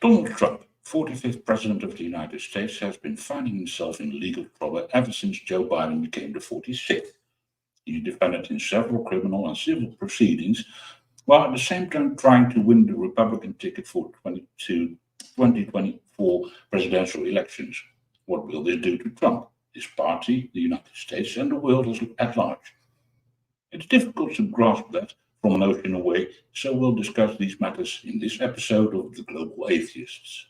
Donald Trump, 45th President of the United States, has been finding himself in legal trouble ever since Joe Biden became the 46th. He's defended in several criminal and civil proceedings, while at the same time trying to win the Republican ticket for 2024 presidential elections. What will this do to Trump, his party, the United States, and the world at large? It's difficult to grasp that from an ocean away, so we'll discuss these matters in this episode of The Global Atheists.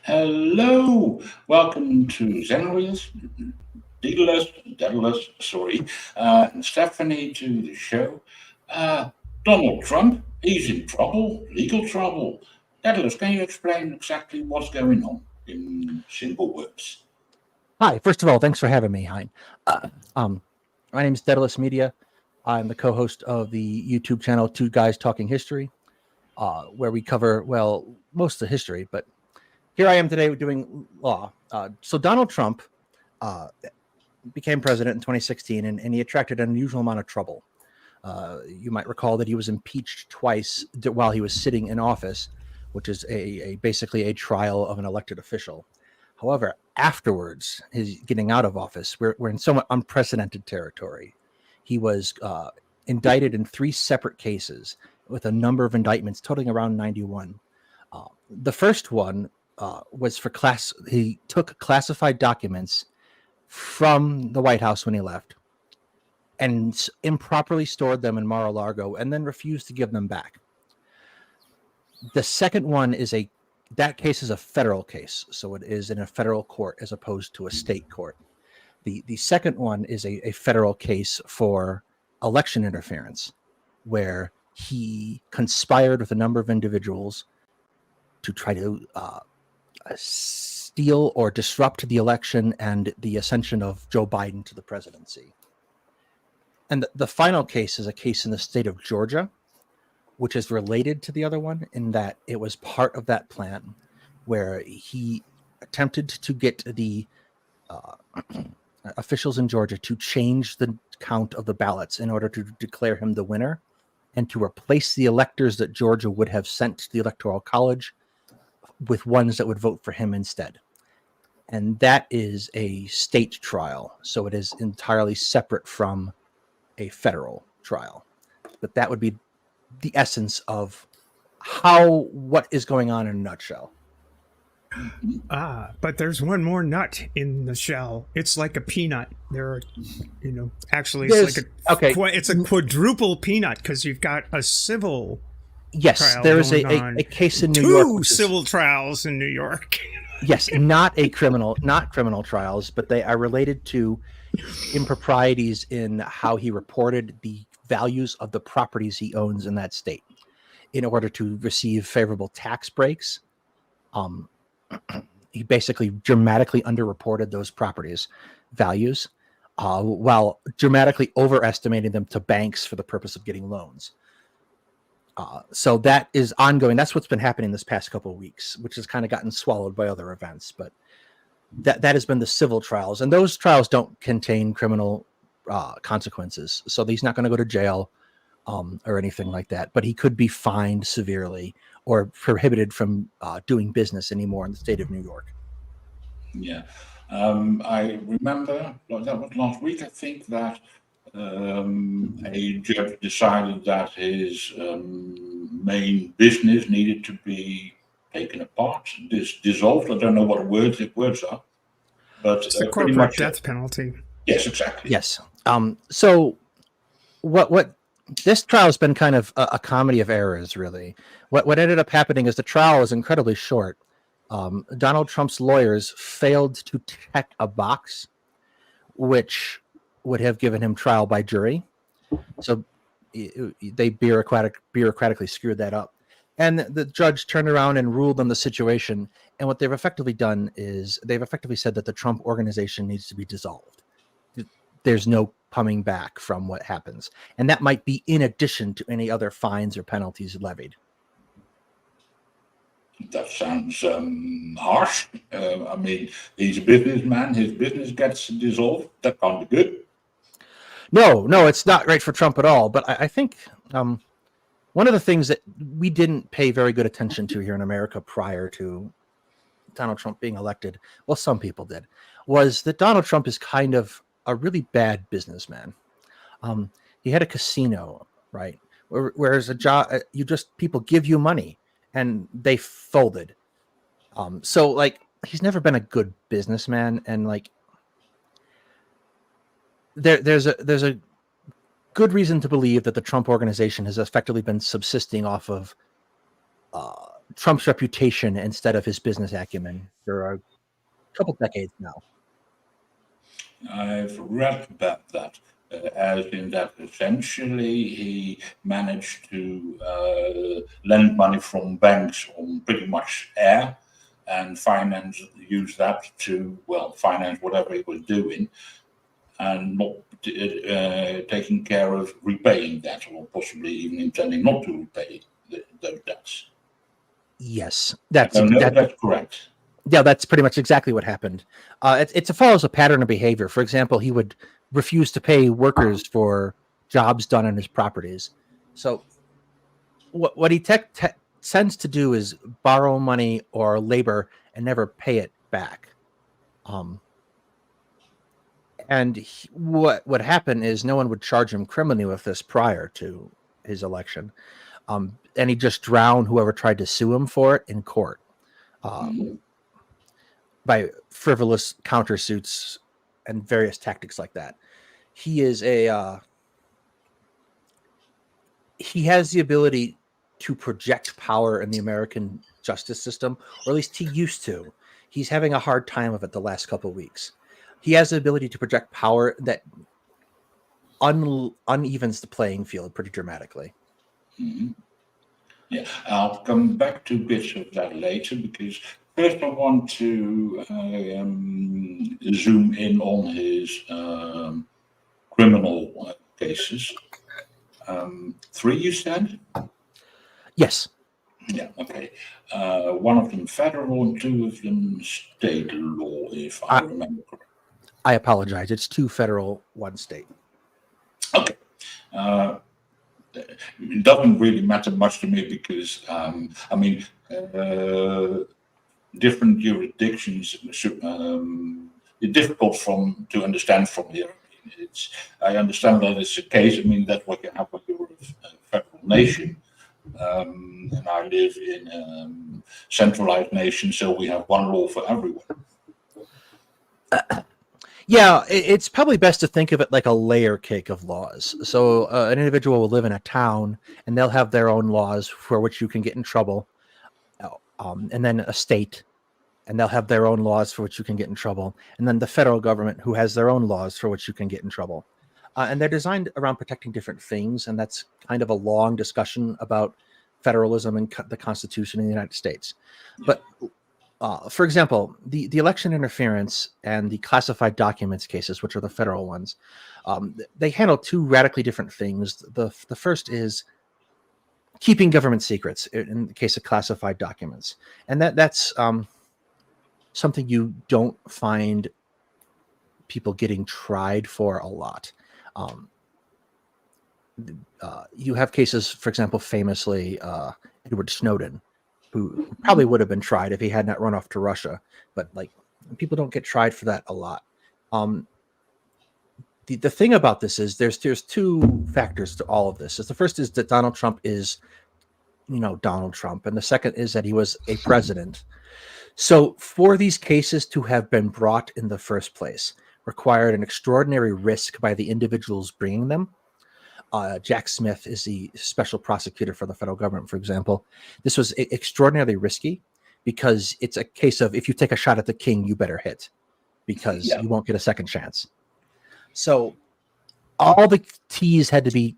Hello, welcome to Xenorius, Daedalus, and Stephanie to the show. Donald Trump, he's in trouble, legal trouble. Daedalus, can you explain exactly what's going on in simple words? Hi, first of all, thanks for having me, Hein. My name is Daedalus Media. I'm the co-host of the YouTube channel Two Guys Talking History, where we cover, well, most of the history, but here I am today doing law. So Donald Trump became president in 2016, and he attracted an unusual amount of trouble. You might recall that he was impeached twice while he was sitting in office, which is basically a trial of an elected official. However, afterwards, his getting out of office, we're in somewhat unprecedented territory. He was indicted in 3 separate cases with a number of indictments totaling around 91. The first one was for he took classified documents from the White House when he left and improperly stored them in Mar-a-Lago and then refused to give them back. The second one that case is a federal case, so it is in a federal court as opposed to a state court. The second one is a federal case for election interference, where he conspired with a number of individuals to try to steal or disrupt the election and the ascension of Joe Biden to the presidency. And the final case is a case in the state of Georgia, which is related to the other one in that it was part of that plan where he attempted to get the officials in Georgia to change the count of the ballots in order to declare him the winner and to replace the electors that Georgia would have sent to the Electoral College with ones that would vote for him instead. And that is a state trial, so it is entirely separate from a federal trial. But that would be the essence of what is going on in a nutshell. But there's one more nut in the shell. It's like a peanut. There are, actually it's a quadruple peanut because you've got a civil. Yes, there is a case in New York. 2 civil trials in New York. Yes, not criminal trials, but they are related to improprieties in how he reported the values of the properties he owns in that state in order to receive favorable tax breaks. He basically dramatically underreported those properties values while dramatically overestimating them to banks for the purpose of getting loans. So that is ongoing. That's what's been happening this past couple of weeks, which has kind of gotten swallowed by other events. But that has been the civil trials, and those trials don't contain criminal consequences. So he's not going to go to jail or anything like that. But he could be fined severely or prohibited from doing business anymore in the state of New York. Yeah, I remember that was last week. I think that. A judge decided that his main business needed to be taken apart, dissolved. I don't know what words are, but it's the corporate death penalty. Yes, exactly. Yes. So what this trial has been kind of a comedy of errors, really. What ended up happening is the trial was incredibly short. Donald Trump's lawyers failed to check a box, which would have given him trial by jury. So they bureaucratically screwed that up. And the judge turned around and ruled on the situation. And what they've effectively done is they've effectively said that the Trump organization needs to be dissolved. there's no coming back from what happens. And that might be in addition to any other fines or penalties levied. That sounds harsh. I mean, he's a businessman. His business gets dissolved. That can't be good. No, it's not right for Trump at all. But I think one of the things that we didn't pay very good attention to here in America prior to Donald Trump being elected, well, some people did, was that Donald Trump is kind of a really bad businessman. He had a casino, right? Whereas a job, people give you money and they folded. So like, he's never been a good businessman. And like, there's a good reason to believe that the Trump organization has effectively been subsisting off of Trump's reputation instead of his business acumen for a couple decades now. I've read about that, as in that essentially he managed to lend money from banks on pretty much air and use that to, finance whatever he was doing, and not taking care of repaying that, or possibly even intending not to repay those debts. Yes, that's correct. Yeah, that's pretty much exactly what happened. It follows a pattern of behavior. For example, he would refuse to pay workers for jobs done on his properties. So what he tends to do is borrow money or labor and never pay it back. What would happen is no one would charge him criminally with this prior to his election. And he'd just drown whoever tried to sue him for it in court. By frivolous countersuits and various tactics like that. He has the ability to project power in the American justice system, or at least he used to. He's having a hard time of it the last couple of weeks. He has the ability to project power that unevens the playing field pretty dramatically. Mm-hmm. Yeah, I'll come back to bits of that later, because first I want to zoom in on his criminal cases. 3, you said? Yes. Yeah, okay. One of them federal and 2 of them state law, if I remember correctly. I apologize. It's 2 federal, 1 state. Okay. It doesn't really matter much to me because, different jurisdictions it's difficult to understand from here. I understand that it's a case. That's what you have when you're a federal nation. And I live in a centralized nation, so we have one law for everyone. Yeah, it's probably best to think of it like a layer cake of laws. So an individual will live in a town and they'll have their own laws for which you can get in trouble. And then a state, and they'll have their own laws for which you can get in trouble. And then the federal government, who has their own laws for which you can get in trouble. And they're designed around protecting different things. And that's kind of a long discussion about federalism and the Constitution in the United States. But for example, the election interference and the classified documents cases, which are the federal ones, they handle 2 radically different things. The first is keeping government secrets in the case of classified documents. And that's something you don't find people getting tried for a lot. You have cases, for example, famously, Edward Snowden, who probably would have been tried if he had not run off to Russia. But like, people don't get tried for that a lot. The thing about this is there's 2 factors to all of this. The first is that Donald Trump is, Donald Trump. And the second is that he was a president. So for these cases to have been brought in the first place required an extraordinary risk by the individuals bringing them. Jack Smith is the special prosecutor for the federal government, for example. This was extraordinarily risky because it's a case of if you take a shot at the king, you better hit, because you won't get a second chance. So all the T's had to be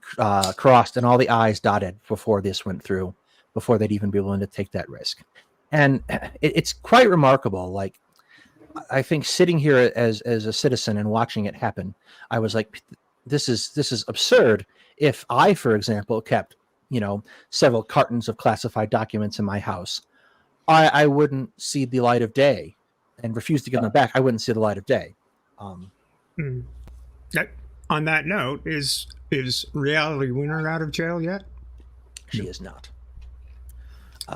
crossed and all the I's dotted before this went through, before they'd even be willing to take that risk. And it's quite remarkable. Like, I think sitting here as a citizen and watching it happen, I was like, this is absurd. If I, for example, kept, several cartons of classified documents in my house, I wouldn't see the light of day and refuse to give them back. I wouldn't see the light of day. On that note, is Reality Winner out of jail yet? She is not.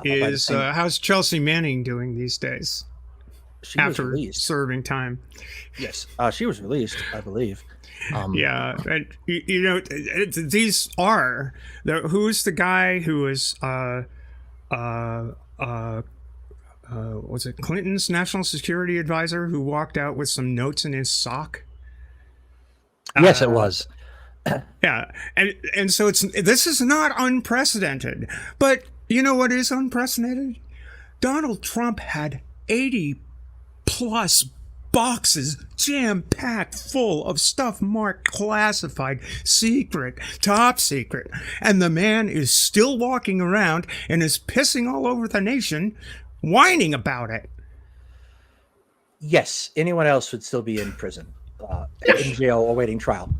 How's Chelsea Manning doing these days? She after was released. Serving time. Yes, she was released, I believe. Yeah, and these are who's the guy who was was it Clinton's national security advisor who walked out with some notes in his sock? Yes, it was. Yeah, and so this is not unprecedented, but you know what is unprecedented? Donald Trump had 80 plus boxes jam-packed full of stuff marked classified, secret, top secret, and the man is still walking around and is pissing all over the nation, whining about it. Yes, anyone else would still be in prison, in jail, awaiting trial.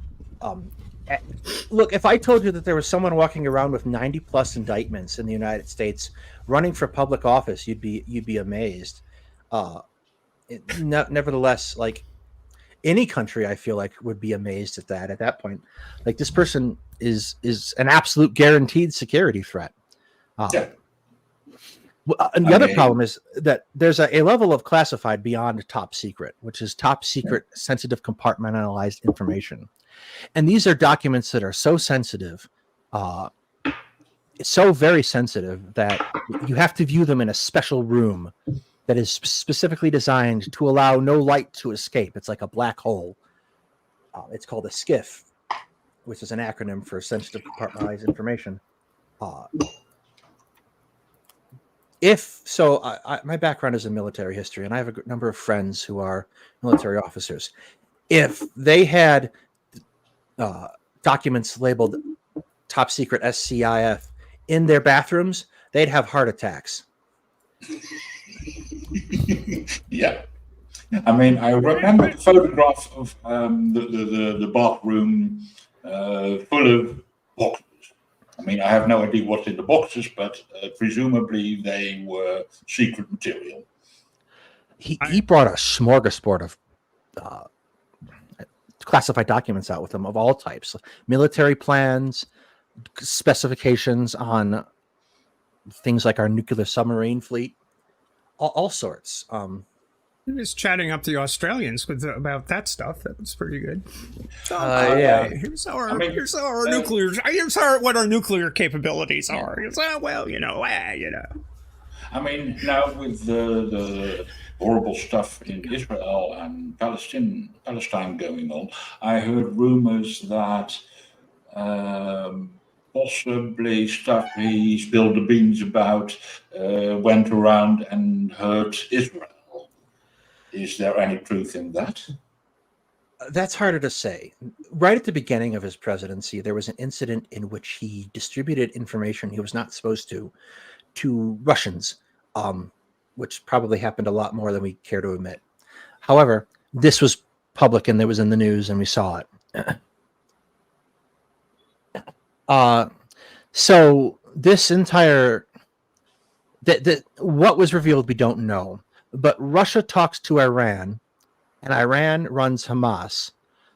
Look, if I told you that there was someone walking around with 90 plus indictments in the United States running for public office, you'd be amazed. Nevertheless, like any country, I feel like would be amazed at that. At that point, like this person is an absolute guaranteed security threat. And the other problem is that there's a level of classified beyond top secret, which is top secret, sensitive, compartmentalized information. And these are documents that are so sensitive, so very sensitive that you have to view them in a special room that is specifically designed to allow no light to escape. It's like a black hole. It's called a SCIF, which is an acronym for sensitive compartmentalized information. My background is in military history, and I have a number of friends who are military officers. If they had documents labeled top secret SCIF in their bathrooms, they'd have heart attacks. Yeah. I mean, I remember the photograph of the bathroom full of boxes. I mean, I have no idea what's in the boxes, but presumably they were secret material. He brought a smorgasbord of classified documents out with him of all types, military plans, specifications on things like our nuclear submarine fleet, all sorts. He was chatting up the Australians about that stuff. That was pretty good. Yeah. Here's what our nuclear capabilities are. I mean, now with the horrible stuff in Israel and Palestine going on, I heard rumors that possibly stuff he spilled the beans about went around and hurt Israel. Is there any truth in that? That's harder to say. Right at the beginning of his presidency, there was an incident in which he distributed information he was not supposed to Russians, which probably happened a lot more than we care to admit. However, this was public and it was in the news and we saw it. So this entire what was revealed, we don't know. But Russia talks to Iran, and Iran runs Hamas.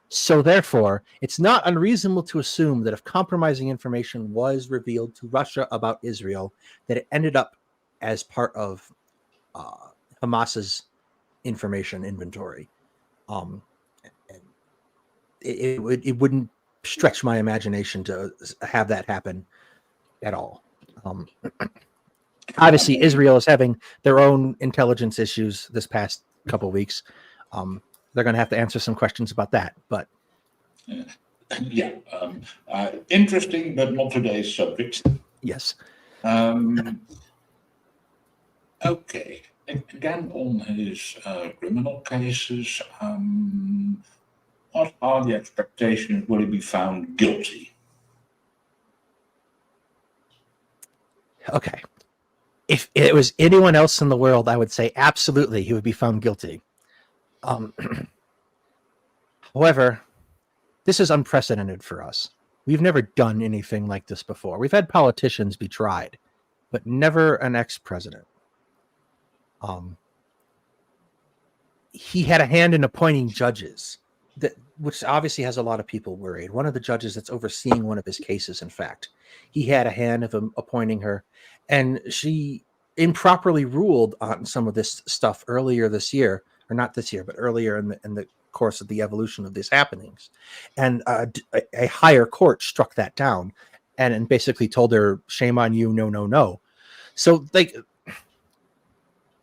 So therefore, it's not unreasonable to assume that if compromising information was revealed to Russia about Israel, that it ended up as part of Hamas's information inventory. And it wouldn't stretch my imagination to have that happen at all. Obviously, Israel is having their own intelligence issues this past couple of weeks. They're going to have to answer some questions about that. But interesting, but not today's subject. Yes. Okay. Again, on his criminal cases, what are the expectations? Will he be found guilty? Okay. If it was anyone else in the world, I would say absolutely he would be found guilty. However, this is unprecedented for us. We've never done anything like this before. We've had politicians be tried, but never an ex-president. He had a hand in appointing judges, which obviously has a lot of people worried. One of the judges that's overseeing one of his cases, in fact, he had a hand of appointing her, and she improperly ruled on some of this stuff earlier this year, or not this year, but earlier in the course of the evolution of these happenings. And a higher court struck that down and basically told her, shame on you, no, no, no. So, like,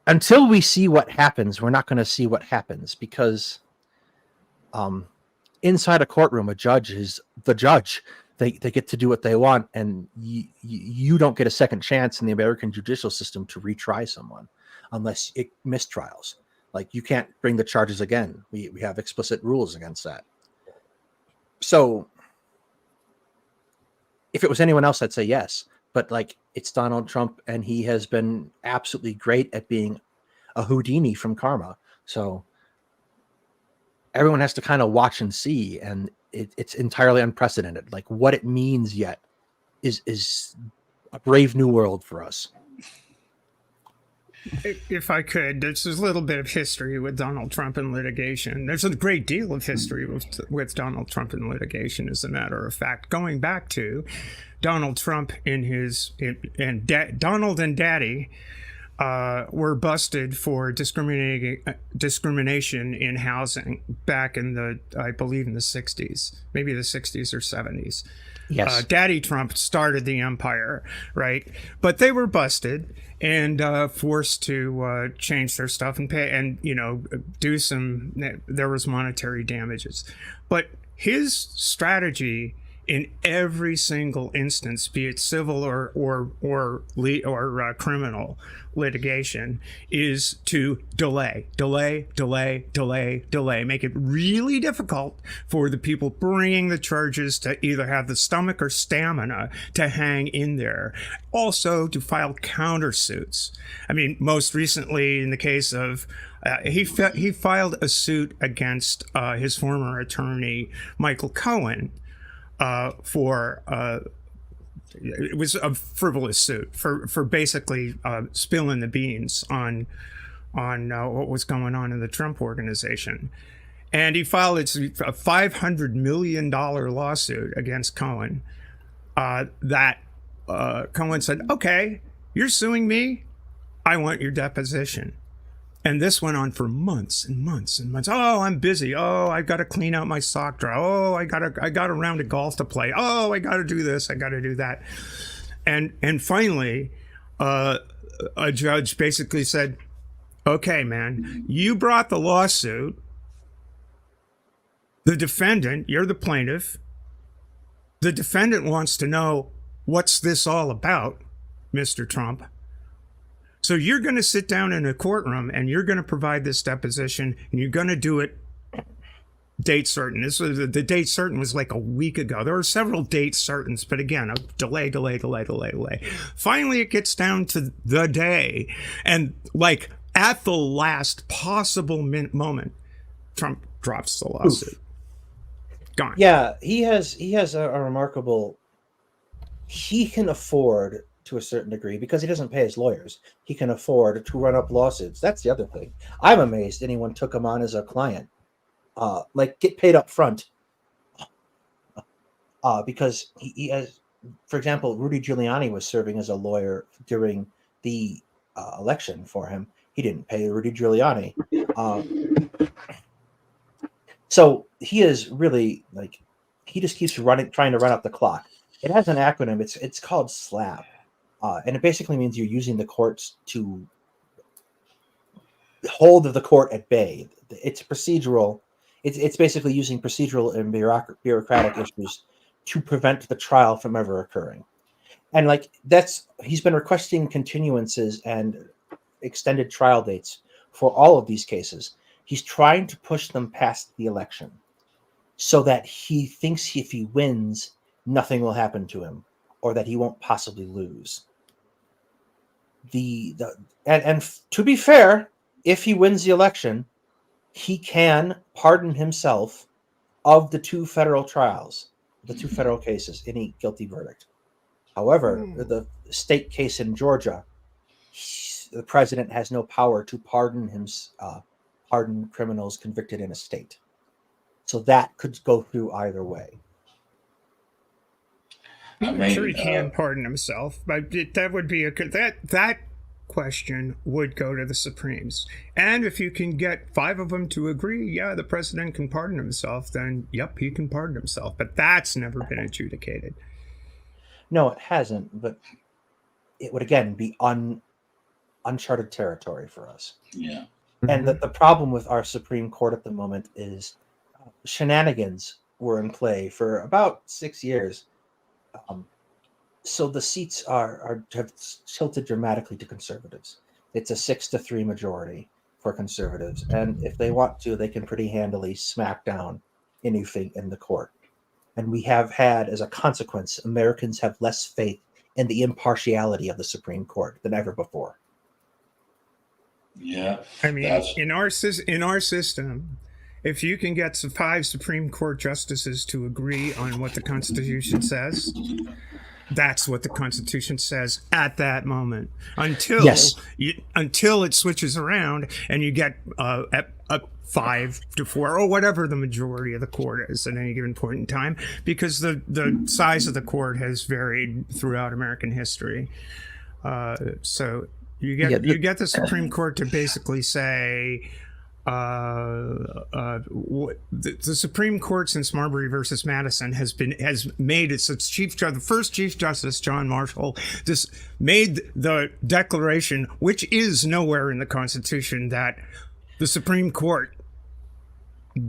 until we see what happens, we're not going to see what happens, because inside a courtroom, a judge is the judge. They get to do what they want, and you don't get a second chance in the American judicial system to retry someone unless it mistrials. Like, you can't bring the charges again. We have explicit rules against that. So if it was anyone else, I'd say yes. But, like, it's Donald Trump, and he has been absolutely great at being a Houdini from karma. So everyone has to kind of watch and see, and it's entirely unprecedented. Like, what it means yet is a brave new world for us. If I could, there's a little bit of history with Donald Trump and litigation. There's a great deal of history with Donald Trump and litigation, as a matter of fact, going back to Donald Trump Donald and Daddy were busted for discrimination in housing back in I believe in the 60s, maybe the 60s or 70s. Yes. Daddy Trump started the empire, right? But they were busted and forced to change their stuff and pay, and do some. There was monetary damages, but his strategy in every single instance, be it civil or criminal litigation, is to delay, make it really difficult for the people bringing the charges to either have the stomach or stamina to hang in there. Also, to file countersuits. I mean, most recently, in the case of he filed a suit against his former attorney Michael Cohen. It was a frivolous suit for basically spilling the beans on what was going on in the Trump organization. And he filed a $500 million lawsuit against Cohen that Cohen said, okay, you're suing me, I want your deposition. And this went on for months and months and months. Oh, I'm busy. Oh, I got to clean out my sock drawer. Oh, I got a round of golf to play. Oh, I got to do this. I got to do that. And finally, a judge basically said, okay, man, you brought the lawsuit. The defendant, you're the plaintiff. The defendant wants to know, what's this all about, Mr. Trump? So you're going to sit down in a courtroom and you're going to provide this deposition, and you're going to do it date certain. The date certain was like a week ago. There were several date certains, but again, a delay. Finally, it gets down to the day, and like at the last possible moment, Trump drops the lawsuit. Gone. Yeah, he has a remarkable. He can afford, to a certain degree, because he doesn't pay his lawyers, he can afford to run up lawsuits. That's the other thing. I'm amazed anyone took him on as a client. Like, get paid up front. Because he has, for example, Rudy Giuliani was serving as a lawyer during the election for him. He didn't pay Rudy Giuliani. So he is really, like, he just keeps trying to run up the clock. It has an acronym. It's called SLAP. And it basically means you're using the courts to hold the court at bay. It's procedural. It's basically using procedural and bureaucratic issues to prevent the trial from ever occurring. And like he's been requesting continuances and extended trial dates for all of these cases. He's trying to push them past the election so that he thinks if he wins, nothing will happen to him, or that he won't possibly lose. And to be fair, if he wins the election, he can pardon himself of the two federal trials, the two federal cases, any guilty verdict. However, the state case in Georgia, the president has no power to pardon criminals convicted in a state. So that could go through either way. I'm sure he can pardon himself, but that would be that question would go to the Supremes. And if you can get 5 of them to agree, yeah, the president can pardon himself, then yep, he can pardon himself. But that's never been adjudicated. No, it hasn't, but it would again be uncharted territory for us. Yeah. And the problem with our Supreme Court at the moment is shenanigans were in play for about 6 years. So the seats have tilted dramatically to conservatives. It's a 6-3 majority for conservatives. And if they want to, they can pretty handily smack down anything in the court. And we have had, as a consequence, Americans have less faith in the impartiality of the Supreme Court than ever before. Yeah. I mean, in our system, if you can get 5 Supreme Court justices to agree on what the Constitution says, that's what the Constitution says at that moment. Until it switches around and you get a 5-4 or whatever the majority of the court is at any given point in time, because the size of the court has varied throughout American history. So you get the Supreme Court to basically say, the Supreme Court since Marbury versus Madison has made its chief judge, the first Chief Justice John Marshall, just made the declaration, which is nowhere in the Constitution, that the Supreme Court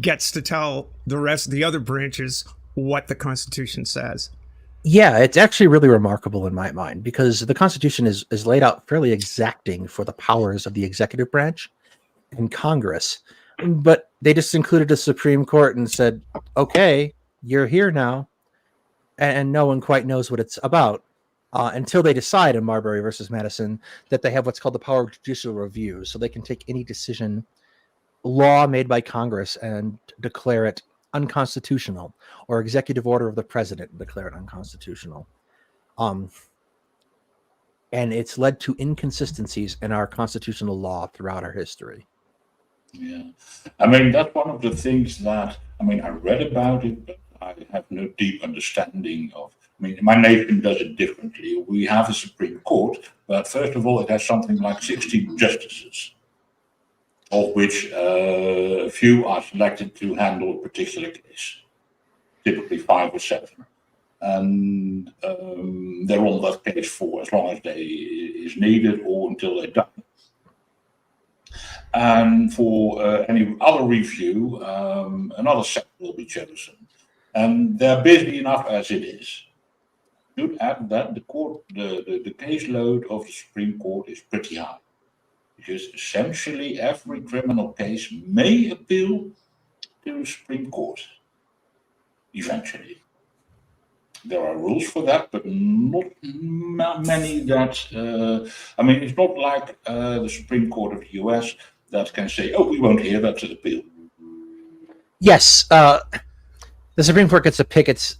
gets to tell the other branches what the Constitution says. Yeah, it's actually really remarkable in my mind, because the Constitution is laid out fairly exacting for the powers of the executive branch in Congress, but they just included a Supreme Court and said, okay, you're here now, and no one quite knows what it's about until they decide in Marbury versus Madison that they have what's called the power of judicial review, so they can take any law made by Congress and declare it unconstitutional, or executive order of the president and declare it unconstitutional. And it's led to inconsistencies in our constitutional law throughout our history. Yeah, I mean, that's one of the things that, I read about it, but I have no deep understanding of. My nation does it differently. We have a Supreme Court, but first of all, it has something like 16 justices, of which a few are selected to handle a particular case, typically 5 or 7. And they're on that case for as long as is needed or until they're done. And for any other review, another set will be chosen. And they're busy enough as it is. Should add that the caseload of the Supreme Court is pretty high, because essentially every criminal case may appeal to the Supreme Court eventually. There are rules for that, but not many that. It's not like the Supreme Court of the US that can say, "Oh, we won't hear that appeal." Yes, the Supreme Court gets to pick its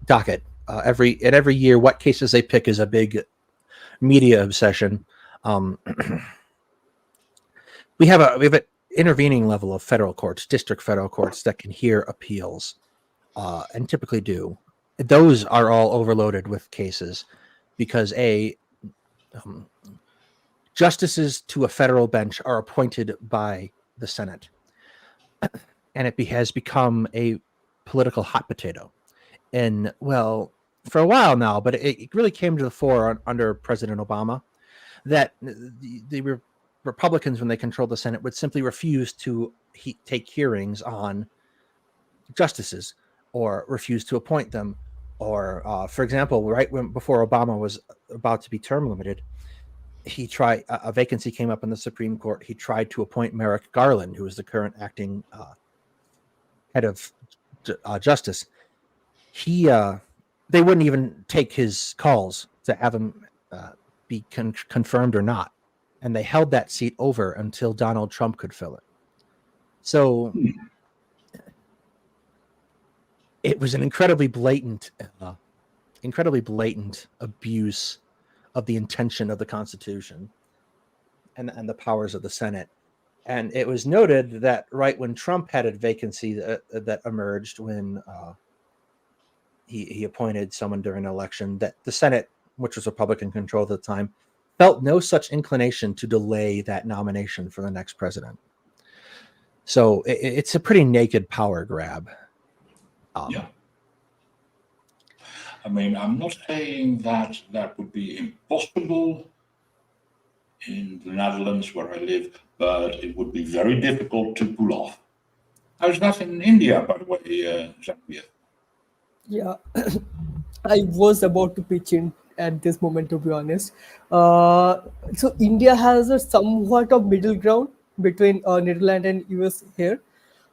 docket every year. What cases they pick is a big media obsession. We have an intervening level of federal courts, district federal courts, that can hear appeals, and typically do. Those are all overloaded with cases because justices to a federal bench are appointed by the Senate, and it has become a political hot potato. And for a while now, but it really came to the fore under President Obama, that the Republicans, when they controlled the Senate, would simply refuse to take hearings on justices or refuse to appoint them. Or, for example, before Obama was about to be term limited, he tried a vacancy came up in the Supreme Court. He tried to appoint Merrick Garland, who is the current acting head of justice. They wouldn't even take his calls to have him be confirmed or not, and they held that seat over until Donald Trump could fill it. So it was an incredibly blatant abuse of the intention of the Constitution and the powers of the Senate. And it was noted that right when Trump had a vacancy that emerged when he appointed someone during an election, that the Senate, which was Republican controlled at the time, felt no such inclination to delay that nomination for the next president. So it's a pretty naked power grab. Yeah. I mean, I'm not saying that that would be impossible in the Netherlands where I live, but it would be very difficult to pull off. How's that in India, by the way, Zambia? Yeah, I was about to pitch in at this moment, to be honest. So India has a somewhat of middle ground between Netherlands and US here.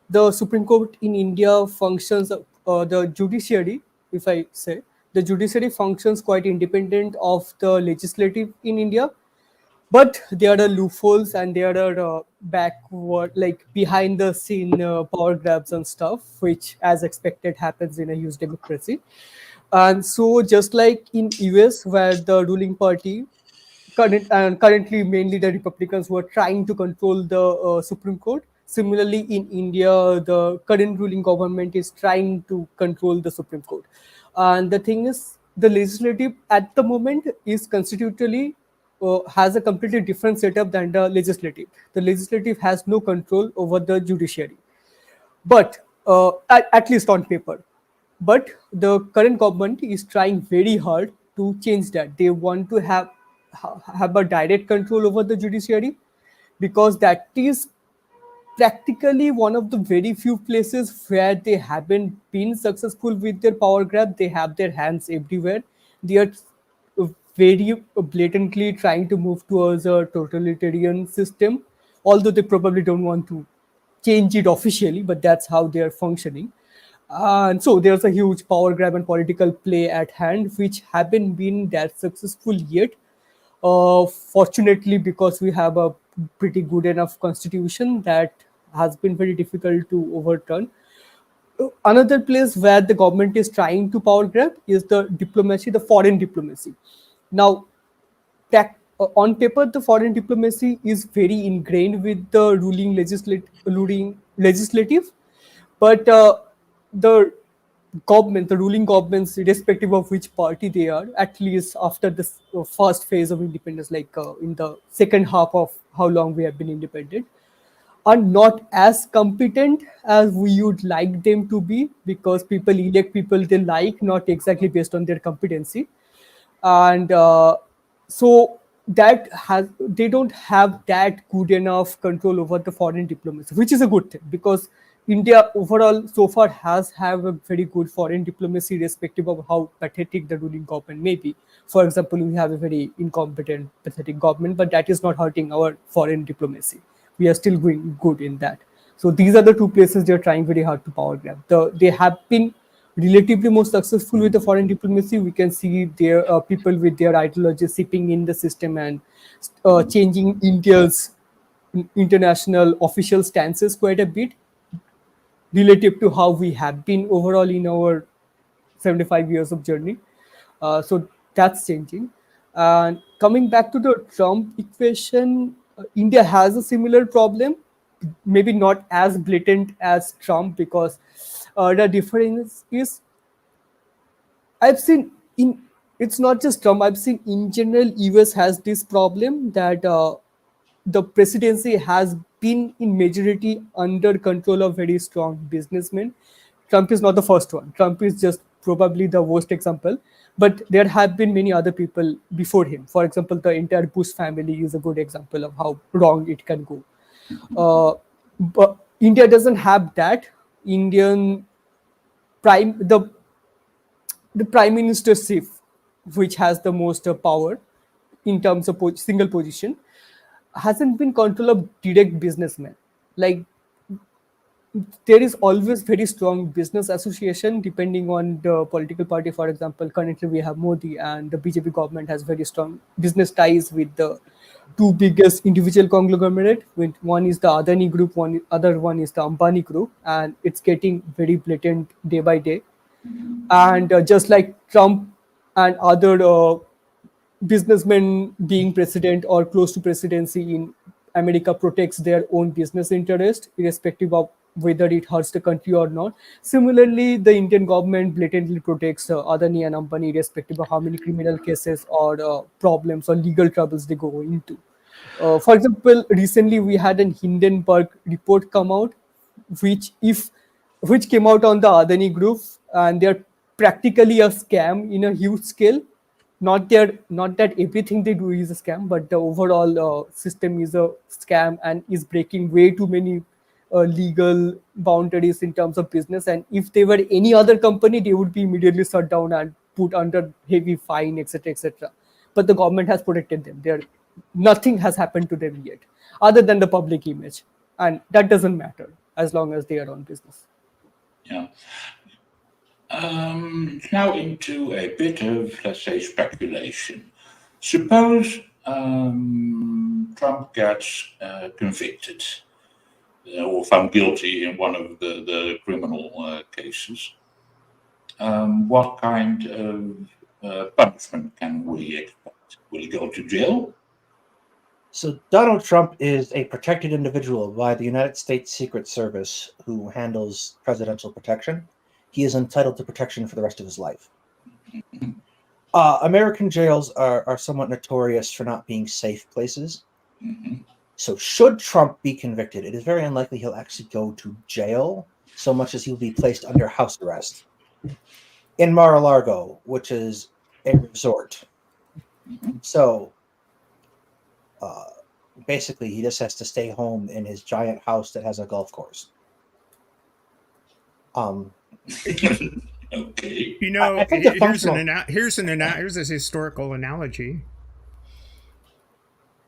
The Supreme Court in India functions, the judiciary, if I say, the judiciary functions quite independent of the legislative in India. But there are loopholes and there are backward, like behind the scene power grabs and stuff, which, as expected, happens in a huge democracy. And so, just like in US, where the ruling party currently mainly the Republicans who are trying to control the Supreme Court. Similarly, in India, the current ruling government is trying to control the Supreme Court. And the thing is, the legislative at the moment is constitutionally has a completely different setup than the legislative. The legislative has no control over the judiciary, but at least on paper. But the current government is trying very hard to change that. They want to have a direct control over the judiciary, because that is practically one of the very few places where they haven't been successful with their power grab. They have their hands everywhere. They are very blatantly trying to move towards a totalitarian system, although they probably don't want to change it officially, but that's how they are functioning. And so there's a huge power grab and political play at hand, which haven't been that successful yet. Fortunately, because we have a pretty good enough constitution that has been very difficult to overturn. Another place where the government is trying to power grab is the diplomacy, the foreign diplomacy. Now, on paper, the foreign diplomacy is very ingrained with the ruling legislative, but the government, the ruling governments, irrespective of which party they are, at least after the first phase of independence, like in the second half of how long we have been independent, are not as competent as we would like them to be, because people elect people they like, not exactly based on their competency. And so they don't have that good enough control over the foreign diplomacy, which is a good thing, because India overall so far has have a very good foreign diplomacy, irrespective of how pathetic the ruling government may be. For example, we have a very incompetent, pathetic government, but that is not hurting our foreign diplomacy. We are still going good in that. So these are the two places they are trying very hard to power grab. They have been relatively more successful with the foreign diplomacy. We can see their people with their ideology seeping in the system and changing India's international official stances quite a bit, relative to how we have been overall in our 75 years of journey. So that's changing. And coming back to the Trump equation, India has a similar problem, maybe not as blatant as Trump, because the difference is, I've seen it's not just Trump, I've seen in general US has this problem that the presidency has been in majority under control of very strong businessmen. Trump is not the first one. Trump is just probably the worst example, but there have been many other people before him. For example, the entire Bush family is a good example of how wrong it can go. But India doesn't have that. Indian the prime ministership, which has the most power in terms of single position, hasn't been control of direct businessmen. Like, there is always very strong business association depending on the political party. For example, currently we have Modi, and the BJP government has very strong business ties with the two biggest individual conglomerate. One is the Adani Group, other one is the Ambani Group, and it's getting very blatant day by day. And just like Trump and other businessmen being president or close to presidency in America protects their own business interest, irrespective of whether it hurts the country or not. Similarly, the Indian government blatantly protects Adani and Ambani, irrespective of how many criminal cases or problems or legal troubles they go into. For example, recently we had an Hindenburg report come out, which if which came out on the Adani Group, and they're practically a scam in a huge scale. Not that everything they do is a scam, but the overall system is a scam and is breaking way too many legal boundaries in terms of business. And if they were any other company, they would be immediately shut down and put under heavy fine, etc., etc. But the government has protected them. Nothing has happened to them yet, other than the public image, and that doesn't matter as long as they are on business. Yeah. Now into a bit of, let's say, speculation. Suppose Trump gets convicted or found guilty in one of the criminal cases. What kind of punishment can we expect? Will he go to jail? So Donald Trump is a protected individual by the United States Secret Service who handles presidential protection. He is entitled to protection for the rest of his life. American jails are somewhat notorious for not being safe places. Mm-hmm. So should Trump be convicted, it is very unlikely he'll actually go to jail so much as he'll be placed under house arrest in Mar-a-Lago, which is a resort. So basically, he just has to stay home in his giant house that has a golf course. Okay. You know, I think here's a historical analogy.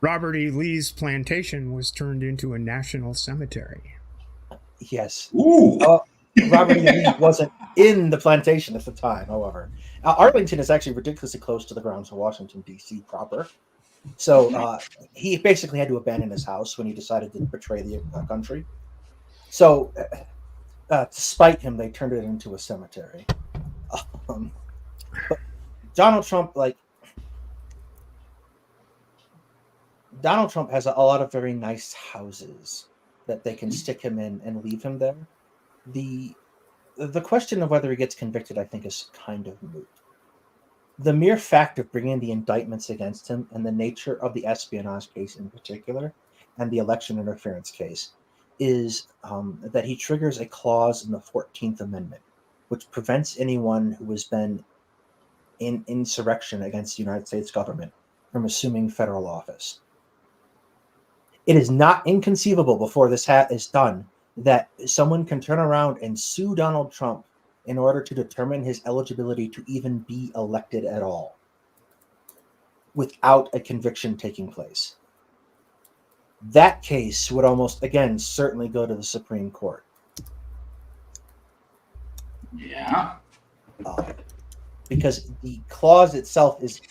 Robert E. Lee's plantation was turned into a national cemetery. Yes. Ooh. Robert E. Lee wasn't in the plantation at the time, however. Arlington is actually ridiculously close to the grounds of Washington, D.C. proper. So he basically had to abandon his house when he decided to betray the country. So to spite him, they turned it into a cemetery. But Donald Trump has a lot of very nice houses that they can stick him in and leave him there. The question of whether he gets convicted, I think, is kind of moot. The mere fact of bringing the indictments against him and the nature of the espionage case in particular and the election interference case is that he triggers a clause in the 14th Amendment, which prevents anyone who has been in insurrection against the United States government from assuming federal office. It is not inconceivable before this is done that someone can turn around and sue Donald Trump in order to determine his eligibility to even be elected at all without a conviction taking place. That case would almost, again, certainly go to the Supreme Court. Yeah. Because the clause itself is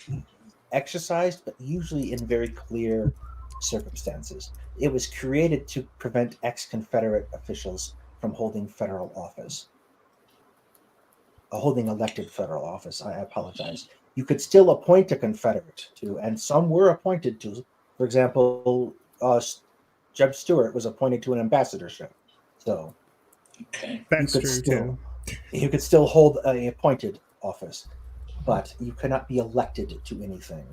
exercised, but usually in very clear circumstances. It was created to prevent ex-Confederate officials from holding federal office. Holding elected federal office, I apologize. You could still appoint a Confederate to, and some were appointed to. For example, Jeb Stuart was appointed to an ambassadorship. So Okay. That's true too. You could still hold an appointed office, but you cannot be elected to anything.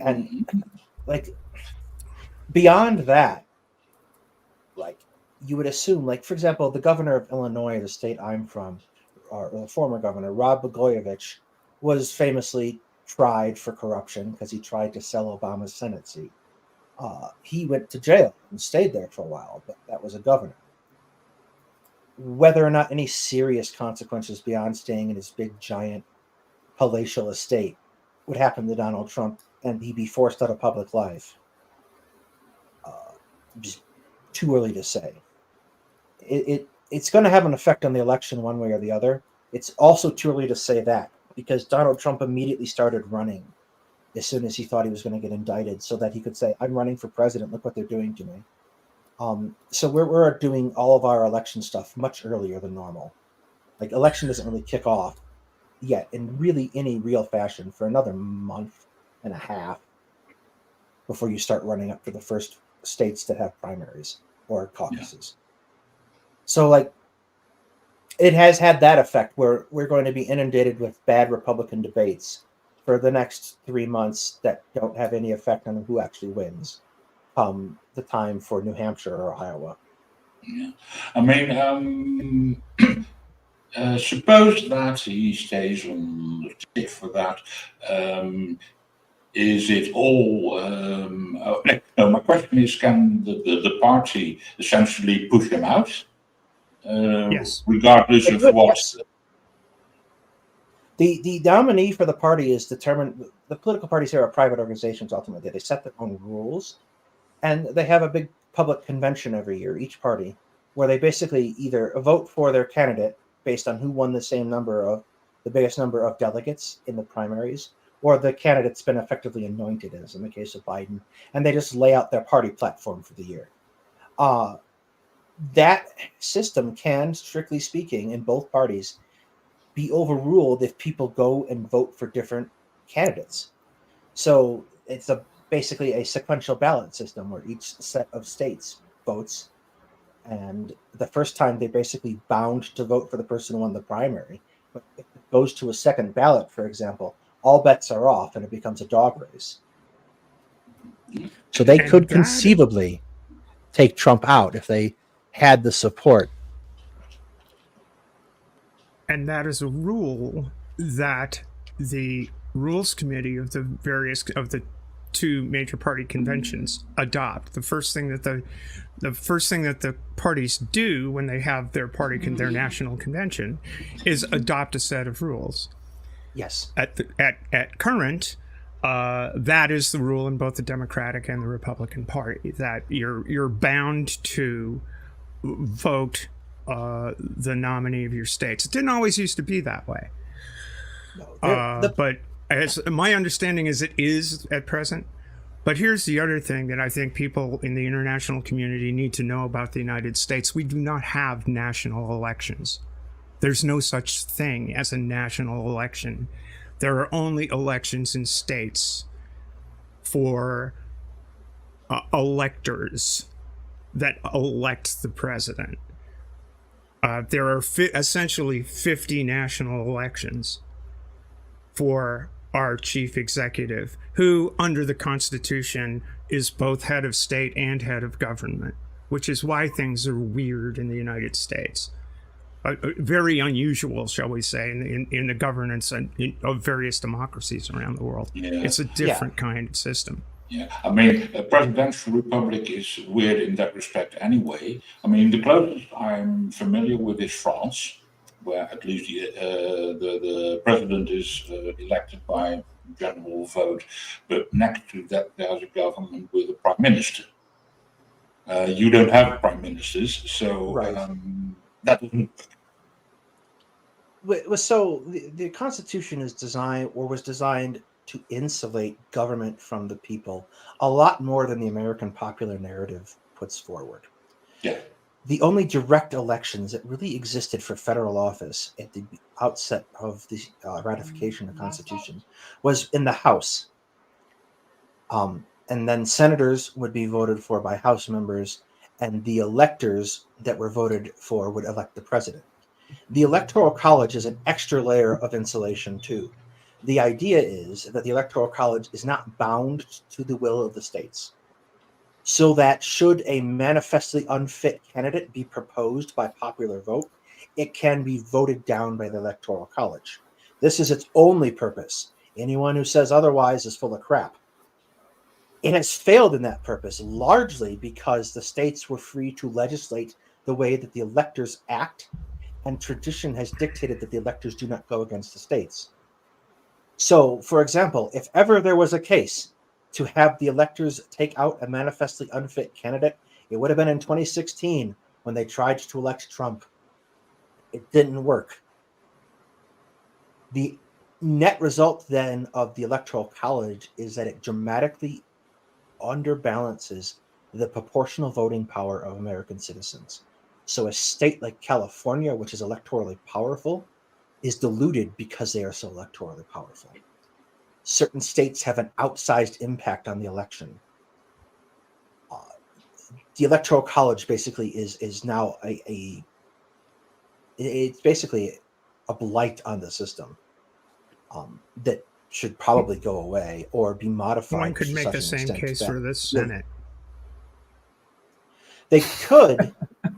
And beyond that, you would assume, for example, the governor of Illinois, the state I'm from, or the former governor, Rod Blagojevich, was famously tried for corruption because he tried to sell Obama's Senate seat. He went to jail and stayed there for a while, but that was a governor. Whether or not any serious consequences beyond staying in his big, giant, palatial estate would happen to Donald Trump and he'd be forced out of public life, just too early to say. It's going to have an effect on the election one way or the other. It's also too early to say that because Donald Trump immediately started running as soon as he thought he was going to get indicted, so that he could say, "I'm running for president. Look what they're doing to me." So we're doing all of our election stuff much earlier than normal. Like, election doesn't really kick off yet in really any real fashion for another month and a half before you start running up for the first states that have primaries or caucuses. So, like, it has had that effect where we're going to be inundated with bad Republican debates for the next 3 months that don't have any effect on who actually wins come the time for New Hampshire or Iowa. Yeah. I mean, suppose that he stays on the ticket for that. Is it all? No, my question is: can the party essentially push him out? Yes. Regardless of what. Yes. The nominee for the party is determined. The political parties here are private organizations. Ultimately, they set their own rules, and they have a big public convention every year, each party, where they basically either vote for their candidate based on who won the biggest number of delegates in the primaries, or the candidate's been effectively anointed, as in the case of Biden, and they just lay out their party platform for the year. That system can, strictly speaking, in both parties, be overruled if people go and vote for different candidates. So it's basically a sequential ballot system where each set of states votes, and the first time they're basically bound to vote for the person who won the primary. But if it goes to a second ballot, for example, all bets are off and it becomes a dog race. So they could conceivably take Trump out if they had the support. And that is a rule that the Rules Committee of the two major party conventions adopt. The first thing that the parties do when they have their their national convention is adopt a set of rules. Yes. At current, that is the rule in both the Democratic and the Republican Party, that you're bound to vote the nominee of your states. It didn't always used to be that way. No, but as my understanding is, it is at present. But here's the other thing that I think people in the international community need to know about the United States. We do not have national elections. There's no such thing as a national election. There are only elections in states for electors that elect the president. There are essentially 50 national elections for our chief executive, who, under the Constitution, is both head of state and head of government, which is why things are weird in the United States. Very unusual, shall we say, in the governance of various democracies around the world. Yeah. It's a different kind of system. Yeah, I mean, a presidential republic is weird in that respect anyway. I mean, the closest I'm familiar with is France, where at least the president is elected by general vote, but next to that there's a government with a prime minister. You don't have prime ministers, so right. That doesn't. So the Constitution is was designed to insulate government from the people a lot more than the American popular narrative puts forward. Yeah. The only direct elections that really existed for federal office at the outset of the ratification of the Constitution was in the House. And then senators would be voted for by House members, and the electors that were voted for would elect the president. The Electoral College is an extra layer of insulation, too. The idea is that the Electoral College is not bound to the will of the states, so that should a manifestly unfit candidate be proposed by popular vote, it can be voted down by the Electoral College. This is its only purpose. Anyone who says otherwise is full of crap. It has failed in that purpose, largely because the states were free to legislate the way that the electors act, and tradition has dictated that the electors do not go against the states. So, for example, if ever there was a case to have the electors take out a manifestly unfit candidate, it would have been in 2016 when they tried to elect Trump. It didn't work. The net result then of the Electoral College is that it dramatically underbalances the proportional voting power of American citizens. So a state like California, which is electorally powerful, is diluted because they are so electorally powerful. Certain states have an outsized impact on the election. The Electoral College basically is now it's basically a blight on the system that should probably go away or be modified. One could to make such the an same extent case that for the Senate. They could,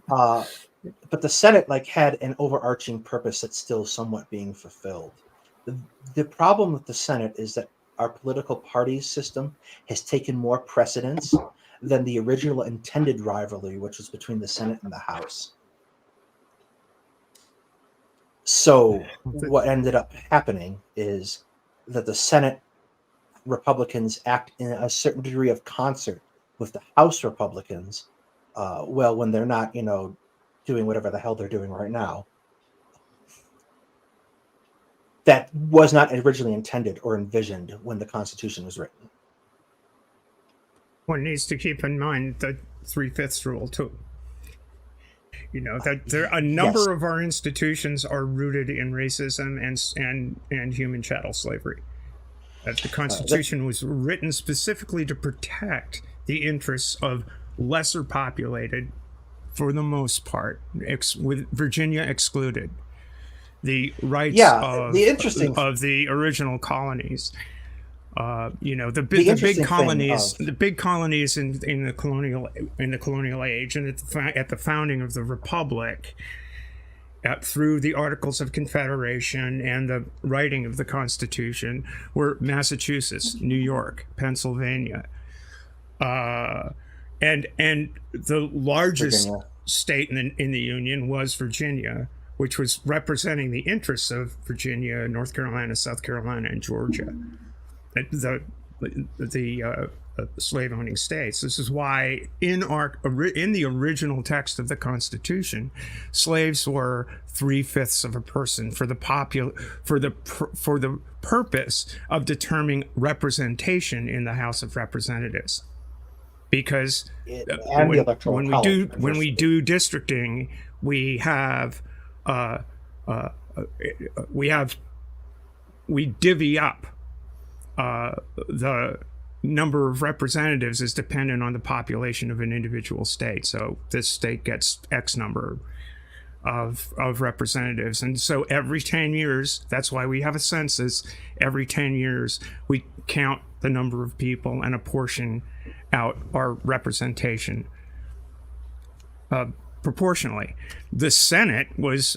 but the Senate had an overarching purpose that's still somewhat being fulfilled. The problem with the Senate is that our political party system has taken more precedence than the original intended rivalry, which was between the Senate and the House. So what ended up happening is that the Senate Republicans act in a certain degree of concert with the House Republicans, when they're not, doing whatever the hell they're doing right now. That was not originally intended or envisioned when the Constitution was written. One needs to keep in mind the 3/5 rule too. That there a number of our institutions are rooted in racism and human chattel slavery. That the Constitution was written specifically to protect the interests of lesser populated, for the most part, with Virginia excluded, the rights of the original colonies. The big colonies in the colonial age, and at the founding of the Republic, through the Articles of Confederation and the writing of the Constitution, were Massachusetts, New York, Pennsylvania, and the largest state in the Union was Virginia, which was representing the interests of Virginia, North Carolina, South Carolina, and Georgia. The slave-owning states. This is why in the original text of the Constitution, slaves were 3/5 of a person for the purpose of determining representation in the House of Representatives. Because when we do districting, we divvy up. The number of representatives is dependent on the population of an individual state. So this state gets X number of representatives. And so every 10 years, that's why we have a census, every 10 years, we count the number of people and apportion out our representation proportionally. The Senate was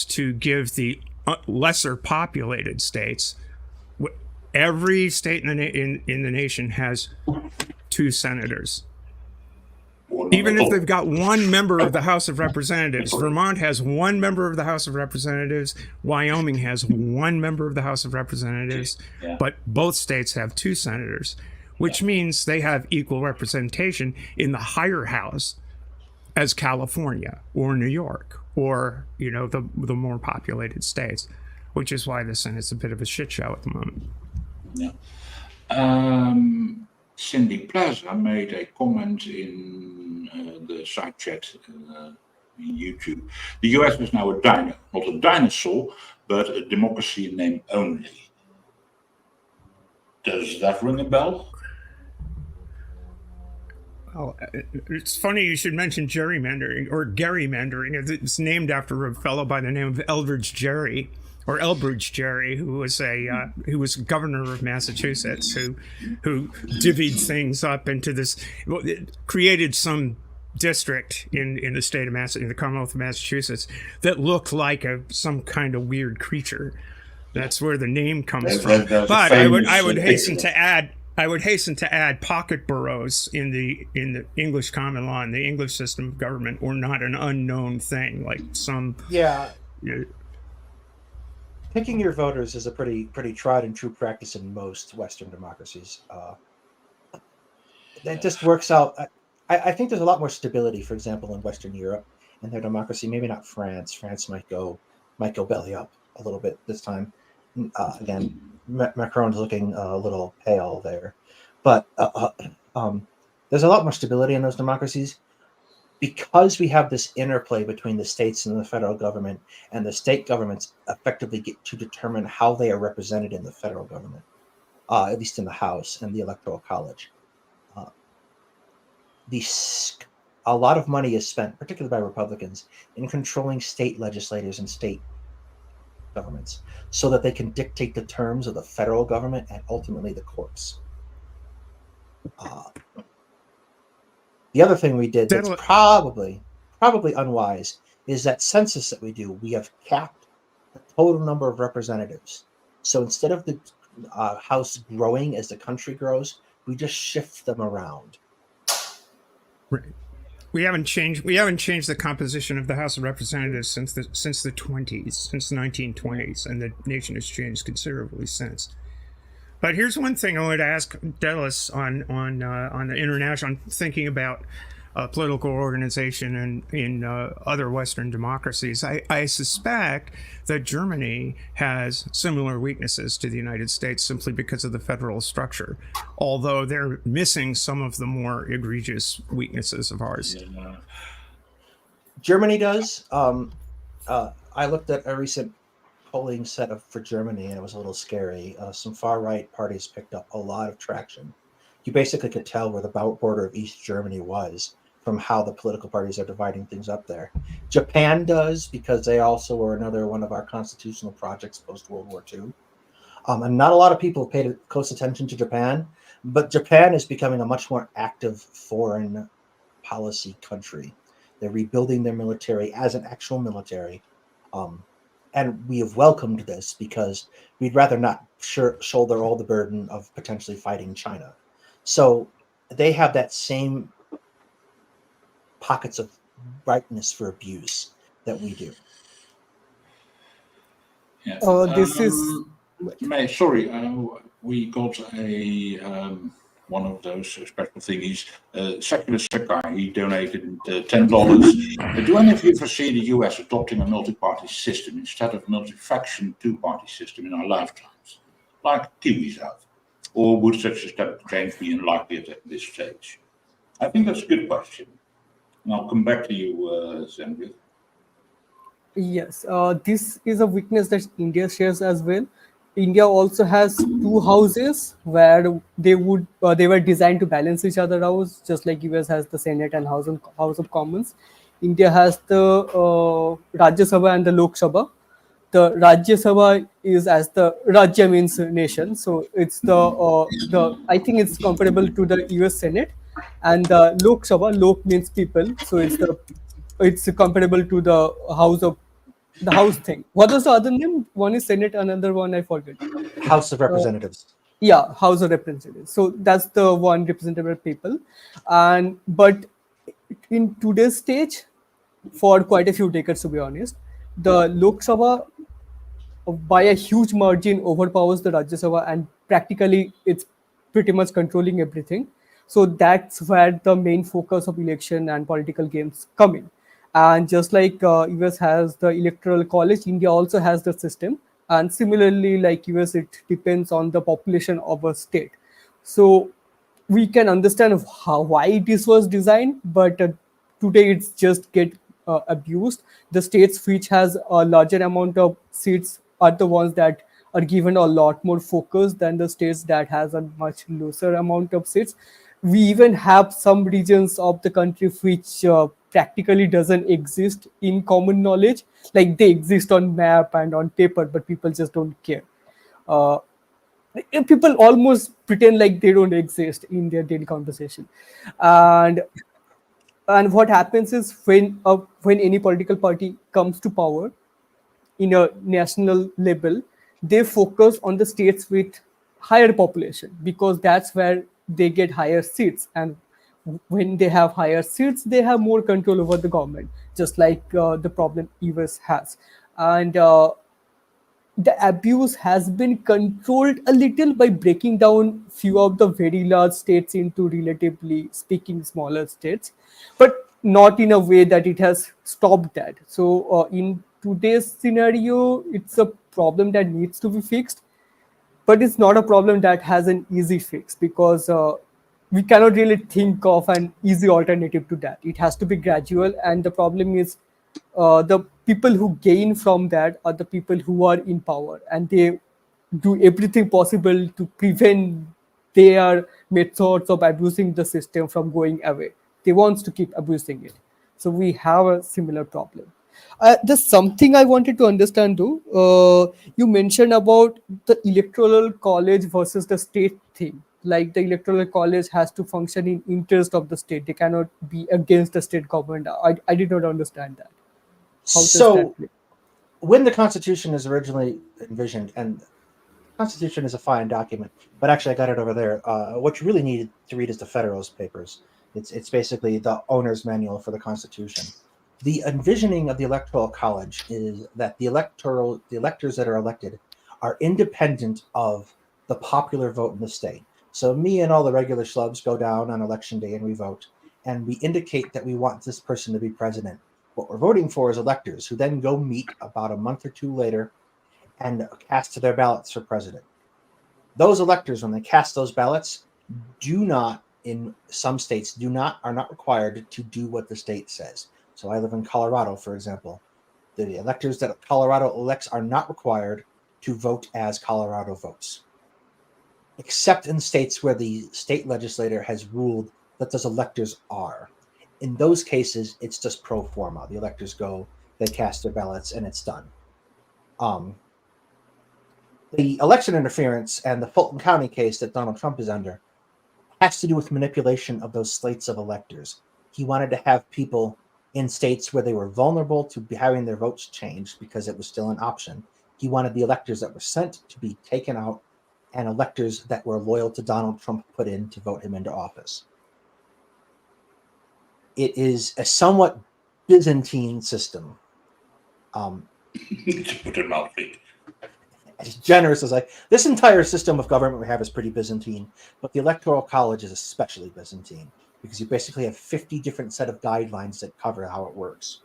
to give the lesser populated states. Every state in the nation has 2 senators. Even if they've got 1 member of the House of Representatives, Vermont has 1 member of the House of Representatives, Wyoming has 1 member of the House of Representatives, but both states have 2 senators, which means they have equal representation in the higher house as California or New York or, the more populated states, which is why the Senate's a bit of a shit show at the moment. Yeah. Cindy Plaza made a comment in the side chat in YouTube. The US is now not a dinosaur, but a democracy in name only. Does that ring a bell? Oh, it's funny you should mention gerrymandering or gerrymandering. It's named after a fellow by the name of Elbridge Gerry, who was governor of Massachusetts, who divvied things up into this, created some district in the state of in the Commonwealth of Massachusetts that looked like some kind of weird creature. That's where the name comes from. But I would hasten to add pocket boroughs in the English common law and the English system of government were not an unknown thing, like some. Yeah. Picking your voters is a pretty tried and true practice in most Western democracies. That just works out. I think there's a lot more stability, for example, in Western Europe and their democracy. Maybe not France. France might go belly up a little bit this time. Again, Macron's looking a little pale there, but there's a lot more stability in those democracies because we have this interplay between the states and the federal government, and the state governments effectively get to determine how they are represented in the federal government, at least in the House and the Electoral College. A lot of money is spent, particularly by Republicans, in controlling state legislators and state governments so that they can dictate the terms of the federal government and ultimately the courts. The other thing we did that's probably unwise is that census that we do. We have capped the total number of representatives. So instead of the House growing as the country grows, we just shift them around. Right. We haven't changed the composition of the House of Representatives since the 20s, since the 1920s, and the nation has changed considerably since. But here's one thing I wanted to ask Dallas on the international, thinking about political organization in other Western democracies. I suspect that Germany has similar weaknesses to the United States simply because of the federal structure, although they're missing some of the more egregious weaknesses of ours. Yeah. Germany does. I looked at a recent polling set up for Germany, and it was a little scary. Some far-right parties picked up a lot of traction. You basically could tell where the border of East Germany was from how the political parties are dividing things up there. Japan does, because they also were another one of our constitutional projects post-World War II. And not a lot of people paid close attention to Japan, but Japan is becoming a much more active foreign policy country. They're rebuilding their military as an actual military. And we have welcomed this because we'd rather not shoulder all the burden of potentially fighting China. So they have that same pockets of ripeness for abuse that we do. Yeah. This is Sorry, we got a one of those special thingies. Secular Sakai, he donated $10. Do any of you foresee the US adopting a multi-party system instead of multi-faction two-party system in our lifetimes, like Kiwis have? Or would such a step change be unlikely at this stage? I think that's a good question. And I'll come back to you, Zenvit. Yes, this is a weakness that India shares as well. India also has two houses where they were designed to balance each other out, just like US has the Senate and House of Commons. India has the Rajya Sabha and the Lok Sabha. The Rajya Sabha is as the Rajya means nation, so it's the I think it's comparable to the US Senate, and the Lok Sabha, Lok means people, so it's comparable to the House thing. What was the other name? One is Senate, another one I forget. House of Representatives. Yeah, House of Representatives. So that's the one representative people, but in today's stage, for quite a few decades, to be honest, the Lok Sabha by a huge margin overpowers the Rajya Sabha, and practically it's pretty much controlling everything. So that's where the main focus of election and political games come in. And just like US has the electoral college, India also has the system. And similarly, like US, it depends on the population of a state. So we can understand why this was designed, but today it's just get abused. The states which has a larger amount of seats are the ones that are given a lot more focus than the states that has a much lesser amount of seats. We even have some regions of the country which practically doesn't exist in common knowledge. Like they exist on map and on paper, but people just don't care. People almost pretend like they don't exist in their daily conversation. And what happens is when any political party comes to power in a national level, they focus on the states with higher population because that's where they get higher seats, and when they have higher seats, they have more control over the government, just like the problem US has. And the abuse has been controlled a little by breaking down few of the very large states into relatively speaking smaller states, but not in a way that it has stopped that. So in today's scenario, it's a problem that needs to be fixed, but it's not a problem that has an easy fix, because we cannot really think of an easy alternative to that. It has to be gradual, and the problem is the people who gain from that are the people who are in power, and they do everything possible to prevent their methods of abusing the system from going away. They want to keep abusing it. So we have a similar problem. There's something I wanted to understand too. You mentioned about the electoral college versus the state thing. Like the electoral college has to function in interest of the state. They cannot be against the state government. I did not understand that. How does So that play? when the Constitution is originally envisioned, and the Constitution is a fine document, but actually I got it over there. What you really need to read is the Federalist Papers. It's basically the owner's manual for the Constitution. The envisioning of the Electoral College is that the electors that are elected are independent of the popular vote in the state. So me and all the regular schlubs go down on election day and we vote, and we indicate that we want this person to be president. What we're voting for is electors who then go meet about a month or two later and cast their ballots for president. Those electors, when they cast those ballots, do not, in some states, are not required to do what the state says. So I live in Colorado, for example. The electors that Colorado elects are not required to vote as Colorado votes, except in states where the state legislator has ruled that those electors are. In those cases, it's just pro forma. The electors go, they cast their ballots, and it's done. The election interference and the Fulton County case that Donald Trump is under has to do with manipulation of those slates of electors. He wanted to have people in states where they were vulnerable to having their votes changed because it was still an option. He wanted the electors that were sent to be taken out and electors that were loyal to Donald Trump put in to vote him into office. It is a somewhat Byzantine system. To put it mildly. As generous as this entire system of government we have is pretty Byzantine, but the Electoral College is especially Byzantine because you basically have 50 different set of guidelines that cover how it works.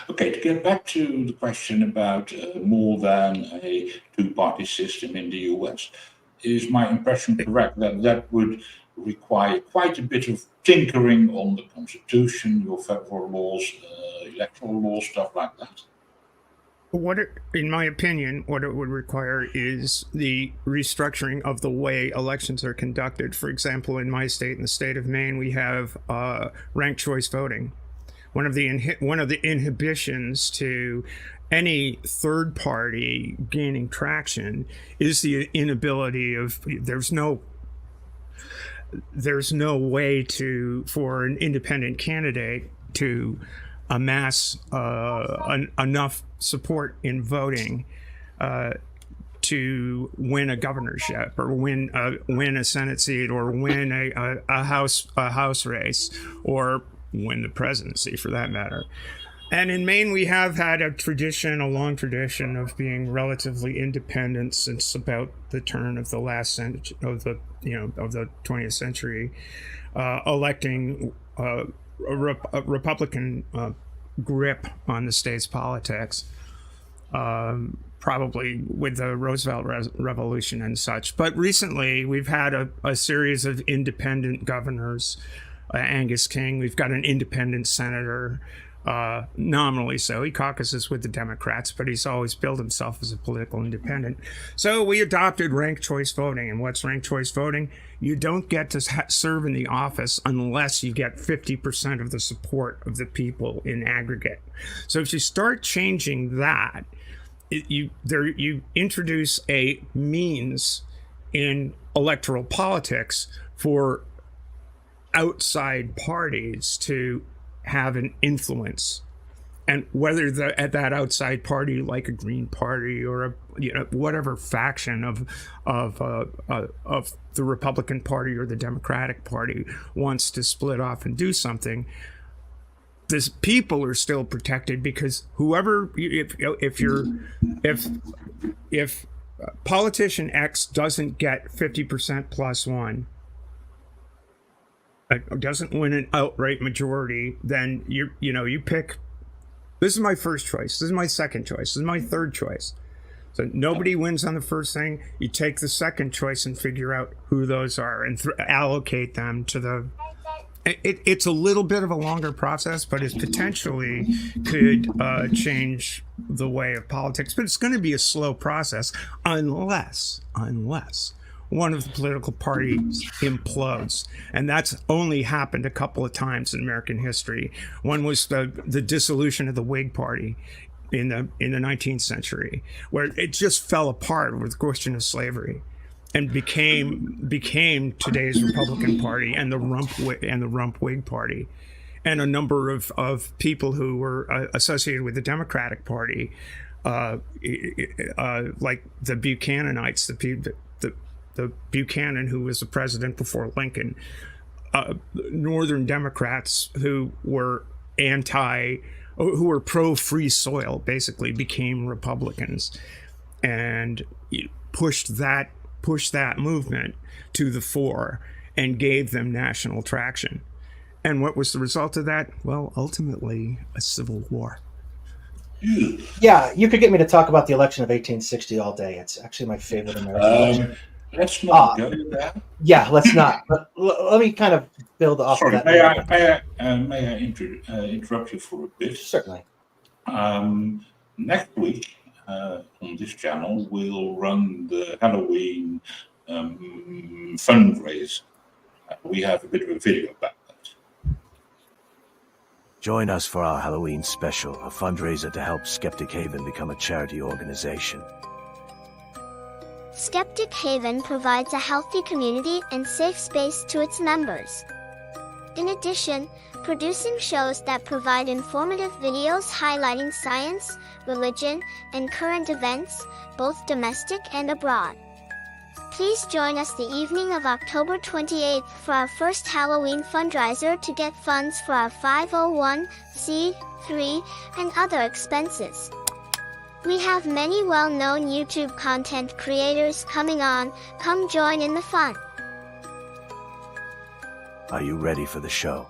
Okay, to get back to the question about more than a two-party system in the US, is my impression correct that that would require quite a bit of tinkering on the Constitution, your federal laws, electoral laws, stuff like that? In my opinion, what it would require is the restructuring of the way elections are conducted. For example, in my state, in the state of Maine, we have ranked choice voting. One of the inhibitions to any third party gaining traction is the inability of there's no way for an independent candidate to amass enough support in voting to win a governorship or win a Senate seat or win a house race or win the presidency for that matter. And in Maine, we have had a long tradition of being relatively independent since about the turn of the last century, of the 20th century, electing a Republican grip on the state's politics, probably with the Roosevelt Revolution and such. But recently, we've had a series of independent governors. Angus King, we've got an independent senator, nominally so. He caucuses with the Democrats, but he's always billed himself as a political independent. So we adopted ranked choice voting. And what's ranked choice voting? You don't get to serve in the office unless you get 50% of the support of the people in aggregate. So if you start changing that, you introduce a means in electoral politics for outside parties to have an influence, and whether that outside party, like a Green Party or whatever faction of the Republican Party or the Democratic Party wants to split off and do something, this people are still protected because if politician X doesn't get 50% plus one, doesn't win an outright majority, then you pick This is my first choice. This is my second choice. This is my third choice. So nobody wins on the first thing. You take the second choice and figure out who those are and allocate them to the. It's a little bit of a longer process, but it potentially could change the way of politics. But it's going to be a slow process unless one of the political parties implodes. And that's only happened a couple of times in American history. One was the dissolution of the Whig Party in the 19th century, where it just fell apart with the question of slavery and became today's Republican Party and the Rump Whig Party. And a number of people who were associated with the Democratic Party, like the Buchananites, the Buchanan who was the president before Lincoln, Northern Democrats who were pro-free soil, basically became Republicans, and pushed that movement to the fore and gave them national traction. And what was the result of that? Well, ultimately, a civil war. Yeah, you could get me to talk about the election of 1860 all day. It's actually my favorite American election. Let's not go there. Yeah, let's not. But let me kind of build off of that. May I interrupt you for a bit? Certainly. Next week on this channel, we'll run the Halloween fundraiser. We have a bit of a video about that. Join us for our Halloween special, a fundraiser to help Skeptic Haven become a charity organization. Skeptic Haven provides a healthy community and safe space to its members. In addition, producing shows that provide informative videos highlighting science, religion, and current events, both domestic and abroad. Please join us the evening of October 28th for our first Halloween fundraiser to get funds for our 501c3 and other expenses. We have many well-known YouTube content creators coming on. Come join in the fun. Are you ready for the show?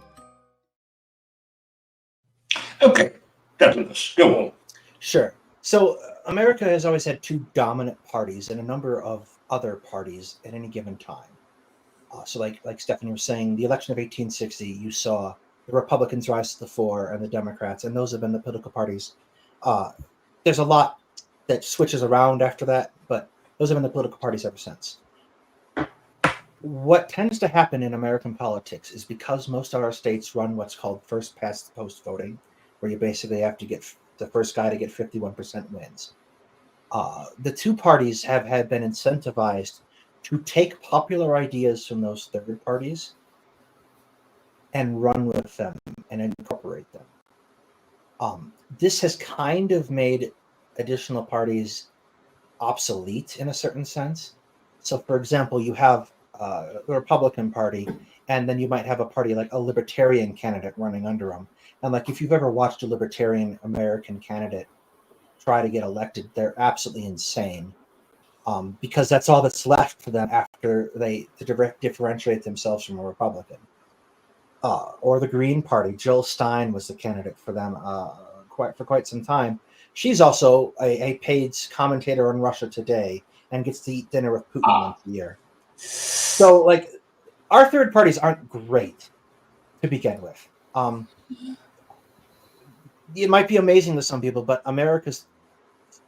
Okay, Douglas, go on. Sure. So America has always had two dominant parties and a number of other parties at any given time. So like Stephanie was saying, the election of 1860, you saw the Republicans rise to the fore and the Democrats, and those have been the political parties. There's a lot that switches around after that, but those have been the political parties ever since. What tends to happen in American politics is because most of our states run what's called first past the post voting, where you basically have to get the first guy to get 51% wins. The two parties have been incentivized to take popular ideas from those third parties and run with them and incorporate them. This has kind of made additional parties obsolete in a certain sense. So, for example, you have the Republican Party, and then you might have a party like a libertarian candidate running under them. And like, if you've ever watched a libertarian American candidate try to get elected, they're absolutely insane, because that's all that's left for them after they differentiate themselves from a Republican. Or the Green Party. Jill Stein was the candidate for them for quite some time. She's also a paid commentator on Russia Today and gets to eat dinner with Putin once a year. So, like, our third parties aren't great to begin with. It might be amazing to some people, but America's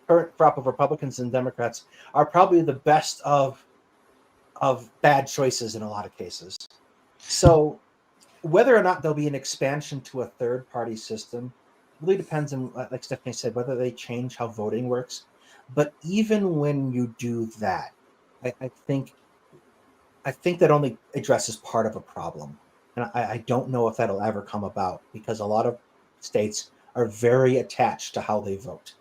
current crop of Republicans and Democrats are probably the best of bad choices in a lot of cases. So whether or not there'll be an expansion to a third party system really depends on, like Stephanie said, whether they change how voting works. But even when you do that, I think that only addresses part of a problem. And I don't know if that'll ever come about, because a lot of states are very attached to how they vote.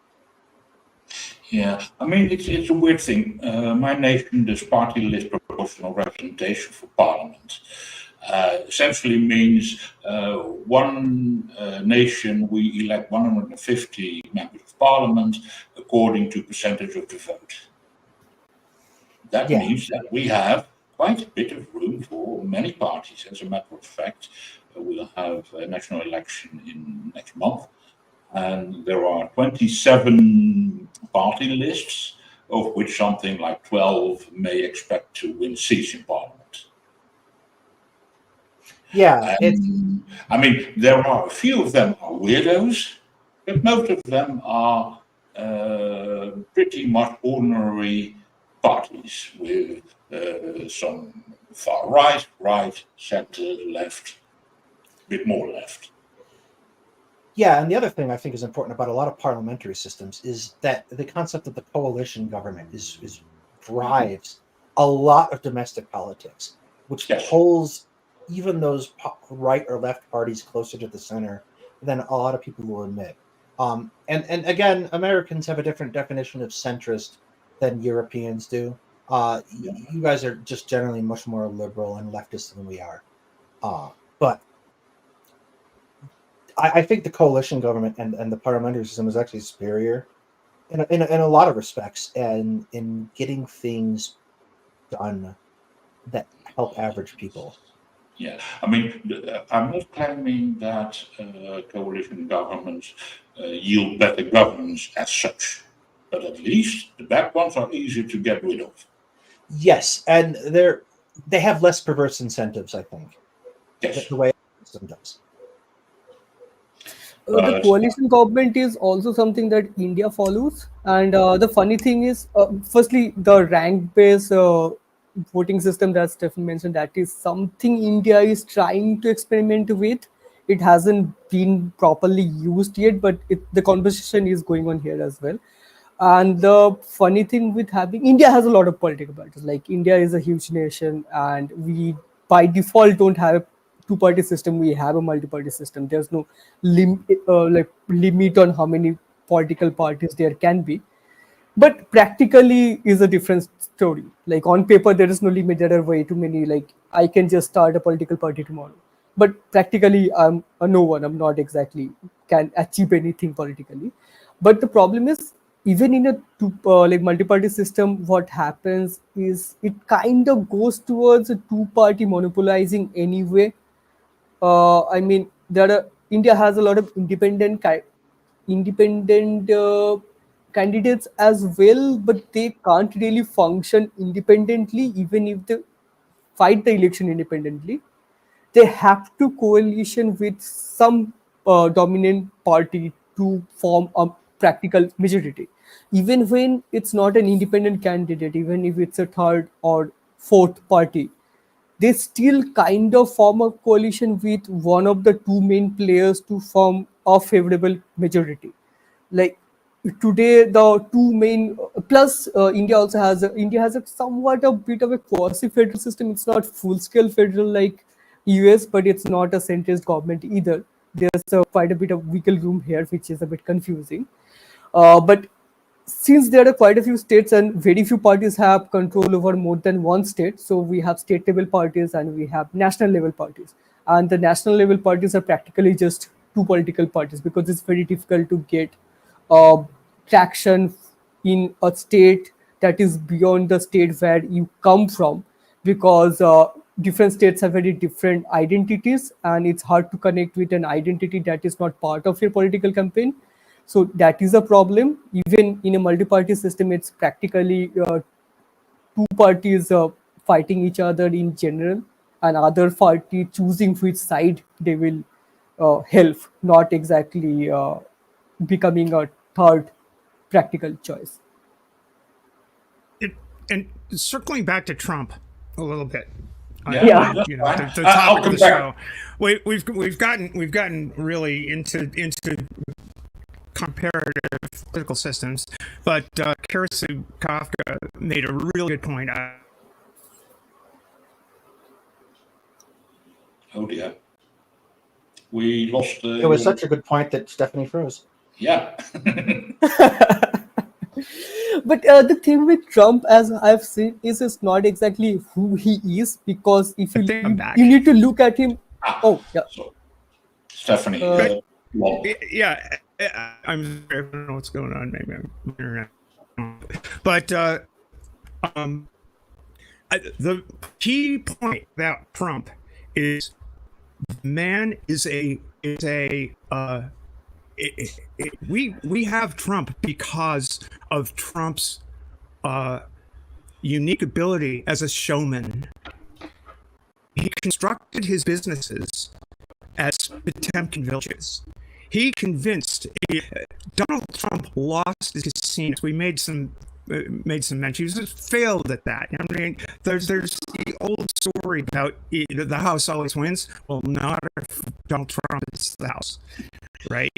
Yeah, I mean, it's a weird thing. My nation does party list proportional representation for parliament. Essentially means one nation, we elect 150 members of parliament according to percentage of the vote. That means that we have quite a bit of room for many parties. As a matter of fact, we'll have a national election in next month. and there are 27 party lists, of which something like 12 may expect to win seats in parliament. Yeah, it's I mean, there are a few of them are weirdos, but most of them are pretty much ordinary parties with some far right, right, center, left, a bit more left. yeah, and the other thing I think is important about a lot of parliamentary systems is that the concept of the coalition government is drives a lot of domestic politics, which Yes. pulls even those right or left parties closer to the center than a lot of people will admit. And again, Americans have a different definition of centrist than Europeans do. You guys are just generally much more liberal and leftist than we are. But I think the coalition government and the parliamentary system is actually superior in a lot of respects, and in getting things done that help average people. Yeah, I mean, I'm not claiming that coalition governments yield better governance as such, but at least the bad ones are easier to get rid of. Yes, and they have less perverse incentives, I think, Yes. the way the system does. The coalition government is also something that India follows, and the funny thing is, firstly, the rank-based voting system that Stephen mentioned, that is something India is trying to experiment with. It hasn't been properly used yet, but the conversation is going on here as well. And the funny thing with having India has a lot of political parties. Like, India is a huge nation, and we by default don't have a two-party system. We have a multi-party system. There's no limit on how many political parties there can be. But practically is a different story. Like, on paper, there is no limit. There are way too many. Like, I can just start a political party tomorrow. But practically, I'm a no one. I'm not exactly can achieve anything politically. But the problem is, even in a multi-party system, what happens is it kind of goes towards a two-party monopolizing anyway. I mean, India has a lot of independent candidates as well, but they can't really function independently, even if they fight the election independently. They have to coalition with some dominant party to form a practical majority. Even when it's not an independent candidate, even if it's a third or fourth party, they still kind of form a coalition with one of the two main players to form a favorable majority. Like, today, the two main plus India has a somewhat a bit of a quasi federal system. It's not full scale federal like US, but it's not a centrist government either. There's quite a bit of wiggle room here, which is a bit confusing. But since there are quite a few states and very few parties have control over more than one state, so we have state level parties and we have national level parties. And the national level parties are practically just two political parties, because it's very difficult to get traction in a state that is beyond the state where you come from, because different states have very different identities, and it's hard to connect with an identity that is not part of your political campaign. So that is a problem. Even in a multi-party system, it's practically two parties fighting each other in general, and other party choosing which side they will help, not exactly becoming a third practical choice. And circling back to Trump a little bit. Yeah. You know, the topic of the show. We've gotten really into comparative political systems, but Karasu Kafka made a really good point. Oh dear. We lost. It was such a good point that Stephanie froze. Yeah. But the thing with Trump, as I've seen, is it's not exactly who he is, because if you need to look at him. Oh yeah. So, Stephanie. Yeah, I'm sorry, I don't know what's going on. Maybe I'm internet. But the key point about Trump is the man is a we have Trump because of Trump's unique ability as a showman. He constructed his businesses as Potemkin villages. He convinced Donald Trump lost his casinos. We made some mention. He just failed at that. I mean, there's the old story about the House always wins. Well, not if Donald Trump is the House, right?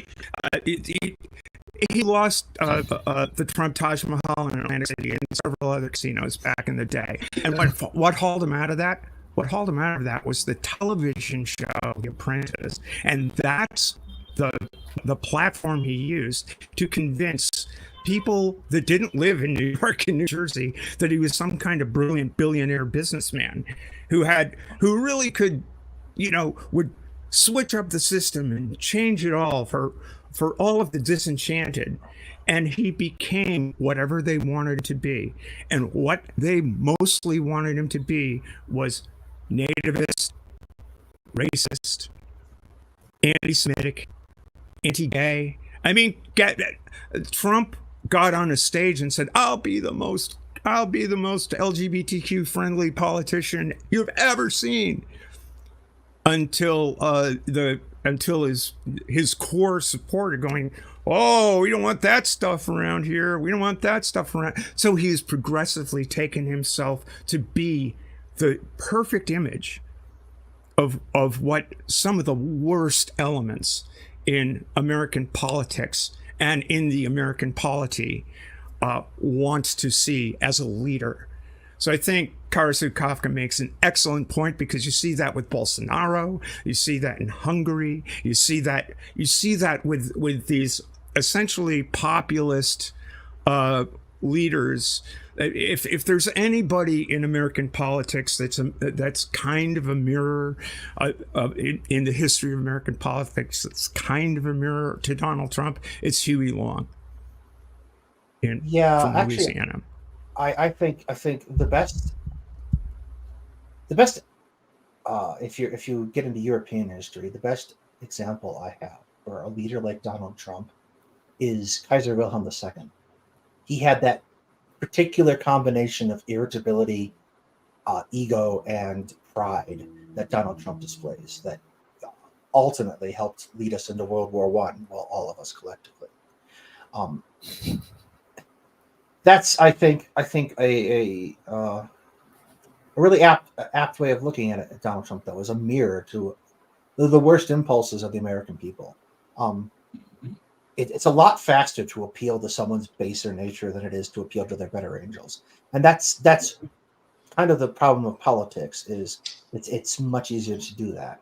He lost the Trump Taj Mahal in Atlantic City and several other casinos back in the day. And what hauled him out of that? What hauled him out of that was the television show The Apprentice, and that's the platform he used to convince people that didn't live in New York and New Jersey that he was some kind of brilliant billionaire businessman who really could, would switch up the system and change it all for all of the disenchanted. And he became whatever they wanted to be. And what they mostly wanted him to be was nativist, racist, anti-Semitic, anti-gay. I mean, Trump got on a stage and said, I'll be the most LGBTQ friendly politician you've ever seen, until his core supporter going, oh, we don't want that stuff around here. We don't want that stuff around. So he's progressively taken himself to be the perfect image of what some of the worst elements in American politics and in the American polity wants to see as a leader. So I think Karasu Kafka makes an excellent point, because you see that with Bolsonaro, you see that in Hungary, you see that with these essentially populist leaders. If there's anybody in American politics that's kind of a mirror in the history of American politics, that's kind of a mirror to Donald Trump, it's Huey Long from Louisiana. I think the best if you get into European history, the best example I have for a leader like Donald Trump is Kaiser Wilhelm II. He had that particular combination of irritability, ego, and pride that Donald Trump displays that ultimately helped lead us into World War I, well, all of us collectively. That's I think a really apt way of looking at it. Donald Trump, though, is a mirror to the worst impulses of the American people. It's a lot faster to appeal to someone's baser nature than it is to appeal to their better angels, and that's kind of the problem of politics. Is it's much easier to do that.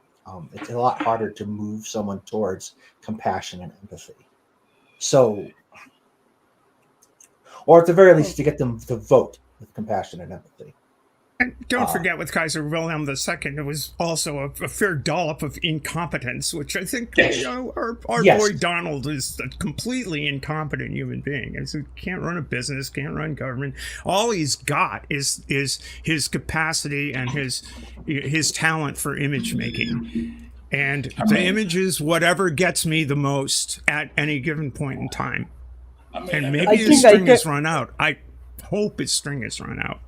It's a lot harder to move someone towards compassion and empathy. So, or at the very least, to get them to vote with compassion and empathy. And don't forget, with Kaiser Wilhelm II, it was also a fair dollop of incompetence, which I think our boy Donald is a completely incompetent human being. He can't run a business, can't run government. All he's got is his capacity and his talent for image making. And the image is whatever gets me the most at any given point in time. And maybe his string has run out. I hope his string has run out.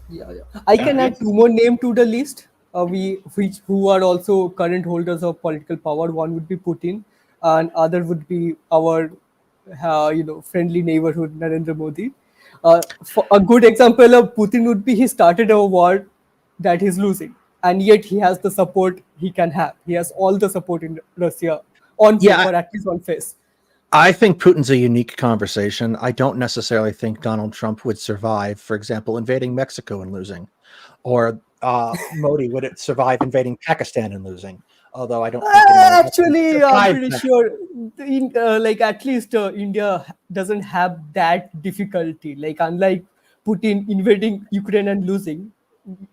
Yeah. I can add two more names to the list. Who are also current holders of political power. One would be Putin, and other would be our, friendly neighborhood Narendra Modi. For a good example of Putin would be he started a war that he's losing, and yet he has the support he can have. He has all the support in Russia on paper, at least on face. I think Putin's a unique conversation. I don't necessarily think Donald Trump would survive, for example, invading Mexico and losing, or Modi would survive invading Pakistan and losing. Although I don't think actually, I'm pretty sure, at least India doesn't have that difficulty. Like, unlike Putin invading Ukraine and losing,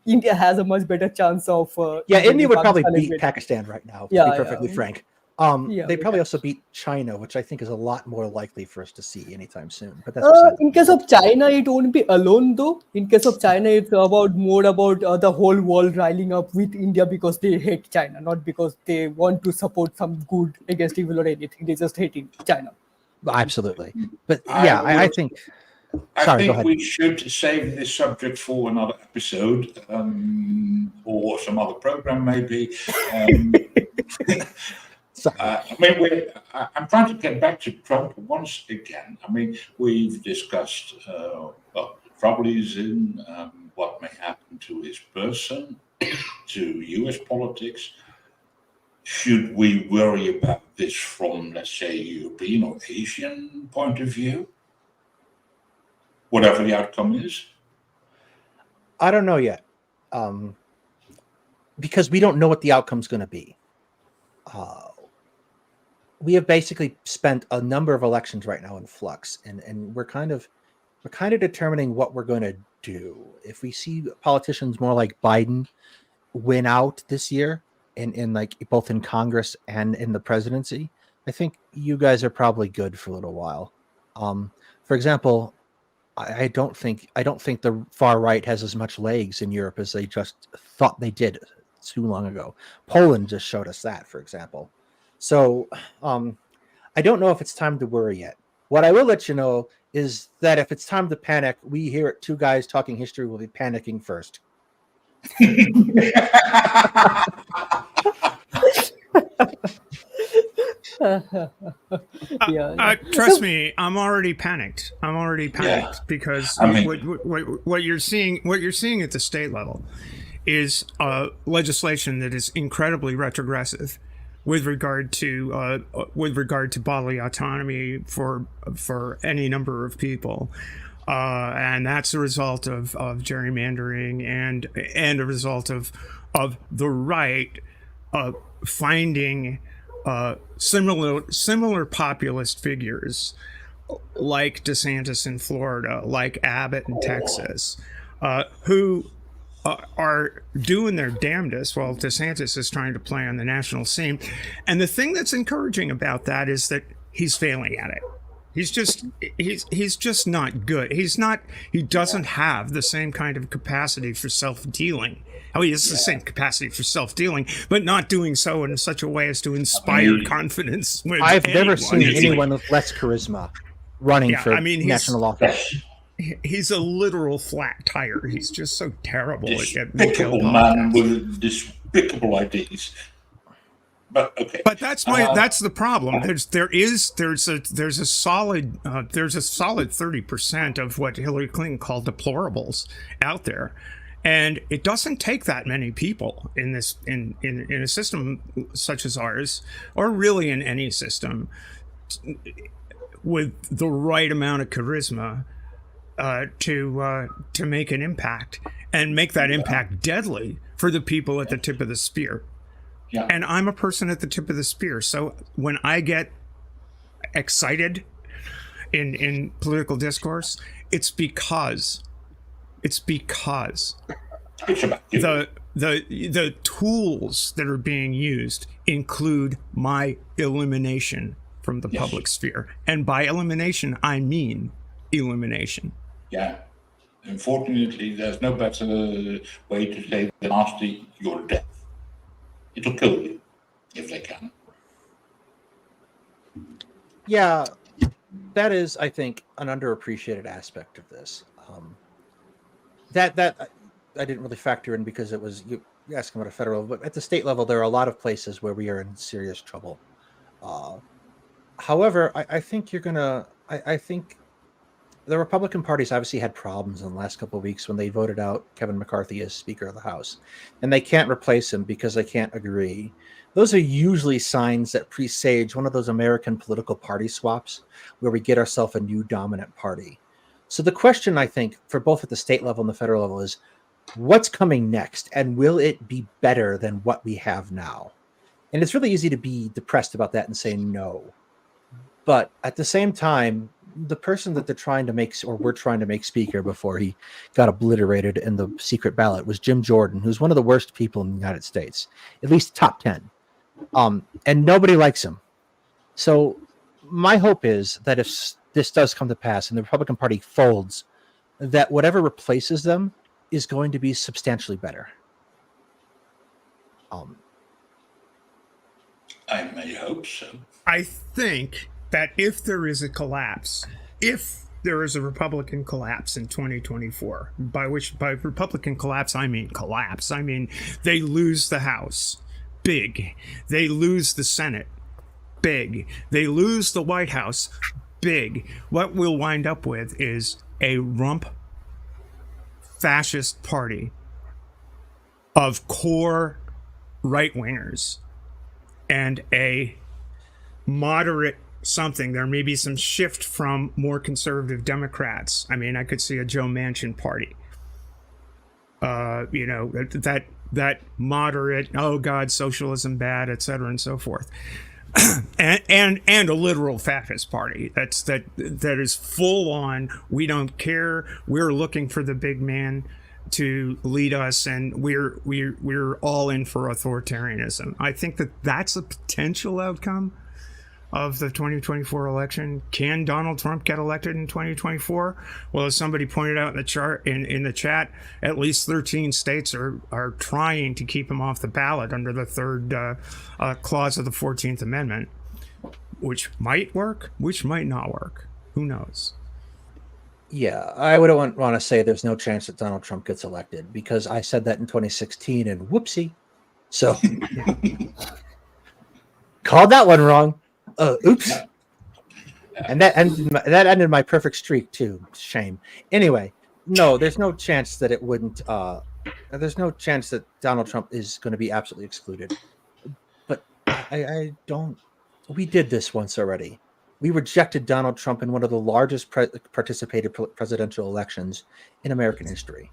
India has a much better chance of. India would probably beat Pakistan right now, to be perfectly frank. Yeah, They but probably also beat China, which I think is a lot more likely for us to see anytime soon. But that's beside the in case of China, it won't be alone though. In case of China, it's more about the whole world riling up with India because they hate China, not because they want to support some good against evil or anything. They just hate China. Absolutely. But yeah, I think. I Sorry, go think ahead. we should save this subject for another episode, or some other program maybe. Sorry. I'm trying to get back to Trump once again. I mean, we've discussed the trouble he's in, what may happen to his person, to U.S. politics. Should we worry about this from, let's say, European or Asian point of view? Whatever the outcome is? I don't know yet, because we don't know what the outcome's going to be. We have basically spent a number of elections right now in flux, and we're kind of determining what we're going to do. If we see politicians more like Biden win out this year, in like both in Congress and in the presidency, I think you guys are probably good for a little while. For example, I don't think the far right has as much legs in Europe as they just thought they did too long ago. Poland just showed us that, for example. So I don't know if it's time to worry yet. What I will let you know is that if it's time to panic, we here at Two Guys Talking History will be panicking first. Yeah. Trust me, I'm already panicked. Because what you're seeing at the state level is legislation that is incredibly retrogressive with regard to bodily autonomy for any number of people. And that's a result of gerrymandering and a result of the right finding similar populist figures like DeSantis in Florida, like Abbott in Texas, who are doing their damnedest while DeSantis is trying to play on the national scene. And the thing that's encouraging about that is that he's failing at it. He's just not good. He doesn't have the same kind of capacity for self-dealing. He has the same capacity for self-dealing, but not doing so in such a way as to inspire confidence with I've never anyone. seen anyone with less charisma running for national office. He's a literal flat tire. He's just so terrible at Despicable man with despicable ideas. But okay. But that's the problem. There's a solid 30% of what Hillary Clinton called deplorables out there, and it doesn't take that many people in a system such as ours, or really in any system, with the right amount of charisma to make an impact and make that impact deadly for the people at the tip of the spear. Yeah. And I'm a person at the tip of the spear. So when I get excited in political discourse, it's because the tools that are being used include my elimination from the public sphere. And by elimination, I mean elimination. Yeah. Unfortunately, there's no better way to say than after your death. It'll kill you if they can. Yeah, that is, I think, an underappreciated aspect of this. That I didn't really factor in because it was you asking about a federal, but at the state level, there are a lot of places where we are in serious trouble. However, I think I think the Republican Party's obviously had problems in the last couple of weeks when they voted out Kevin McCarthy as Speaker of the House, and they can't replace him because they can't agree. Those are usually signs that presage one of those American political party swaps where we get ourselves a new dominant party. So the question, I think, for both at the state level and the federal level is, what's coming next, and will it be better than what we have now? And it's really easy to be depressed about that and say no. But at the same time, the person that they're trying to make, or we're trying to make speaker before he got obliterated in the secret ballot, was Jim Jordan, who's one of the worst people in the United States, at least top 10. and nobody likes him. So my hope is that if this does come to pass and the Republican Party folds, that whatever replaces them is going to be substantially better. I may hope so. I think that if there is a collapse, if there is a Republican collapse in 2024, by Republican collapse, I mean collapse. I mean, they lose the House, big. They lose the Senate, big. They lose the White House, big. What we'll wind up with is a rump fascist party of core right-wingers and a moderate something. There may be some shift from more conservative Democrats. I mean, I could see a Joe Manchin party. That moderate, oh God, socialism bad, et cetera, and so forth. and a literal fascist party that is full on. We don't care. We're looking for the big man to lead us, and we're all in for authoritarianism. I think that's a potential outcome of the 2024 election. Can Donald Trump get elected in 2024? Well, as somebody pointed out in the chart in the chat, at least 13 states are trying to keep him off the ballot under the third clause of the 14th Amendment, which might work, which might not work. Who knows? Yeah, I would want to say there's no chance that Donald Trump gets elected, because I said that in 2016 and whoopsie. So called that one wrong. Oops. And that ended my perfect streak too. Shame. Anyway, no, there's no chance that it wouldn't. There's no chance that Donald Trump is going to be absolutely excluded. But I don't. We did this once already. We rejected Donald Trump in one of the largest participated presidential elections in American history.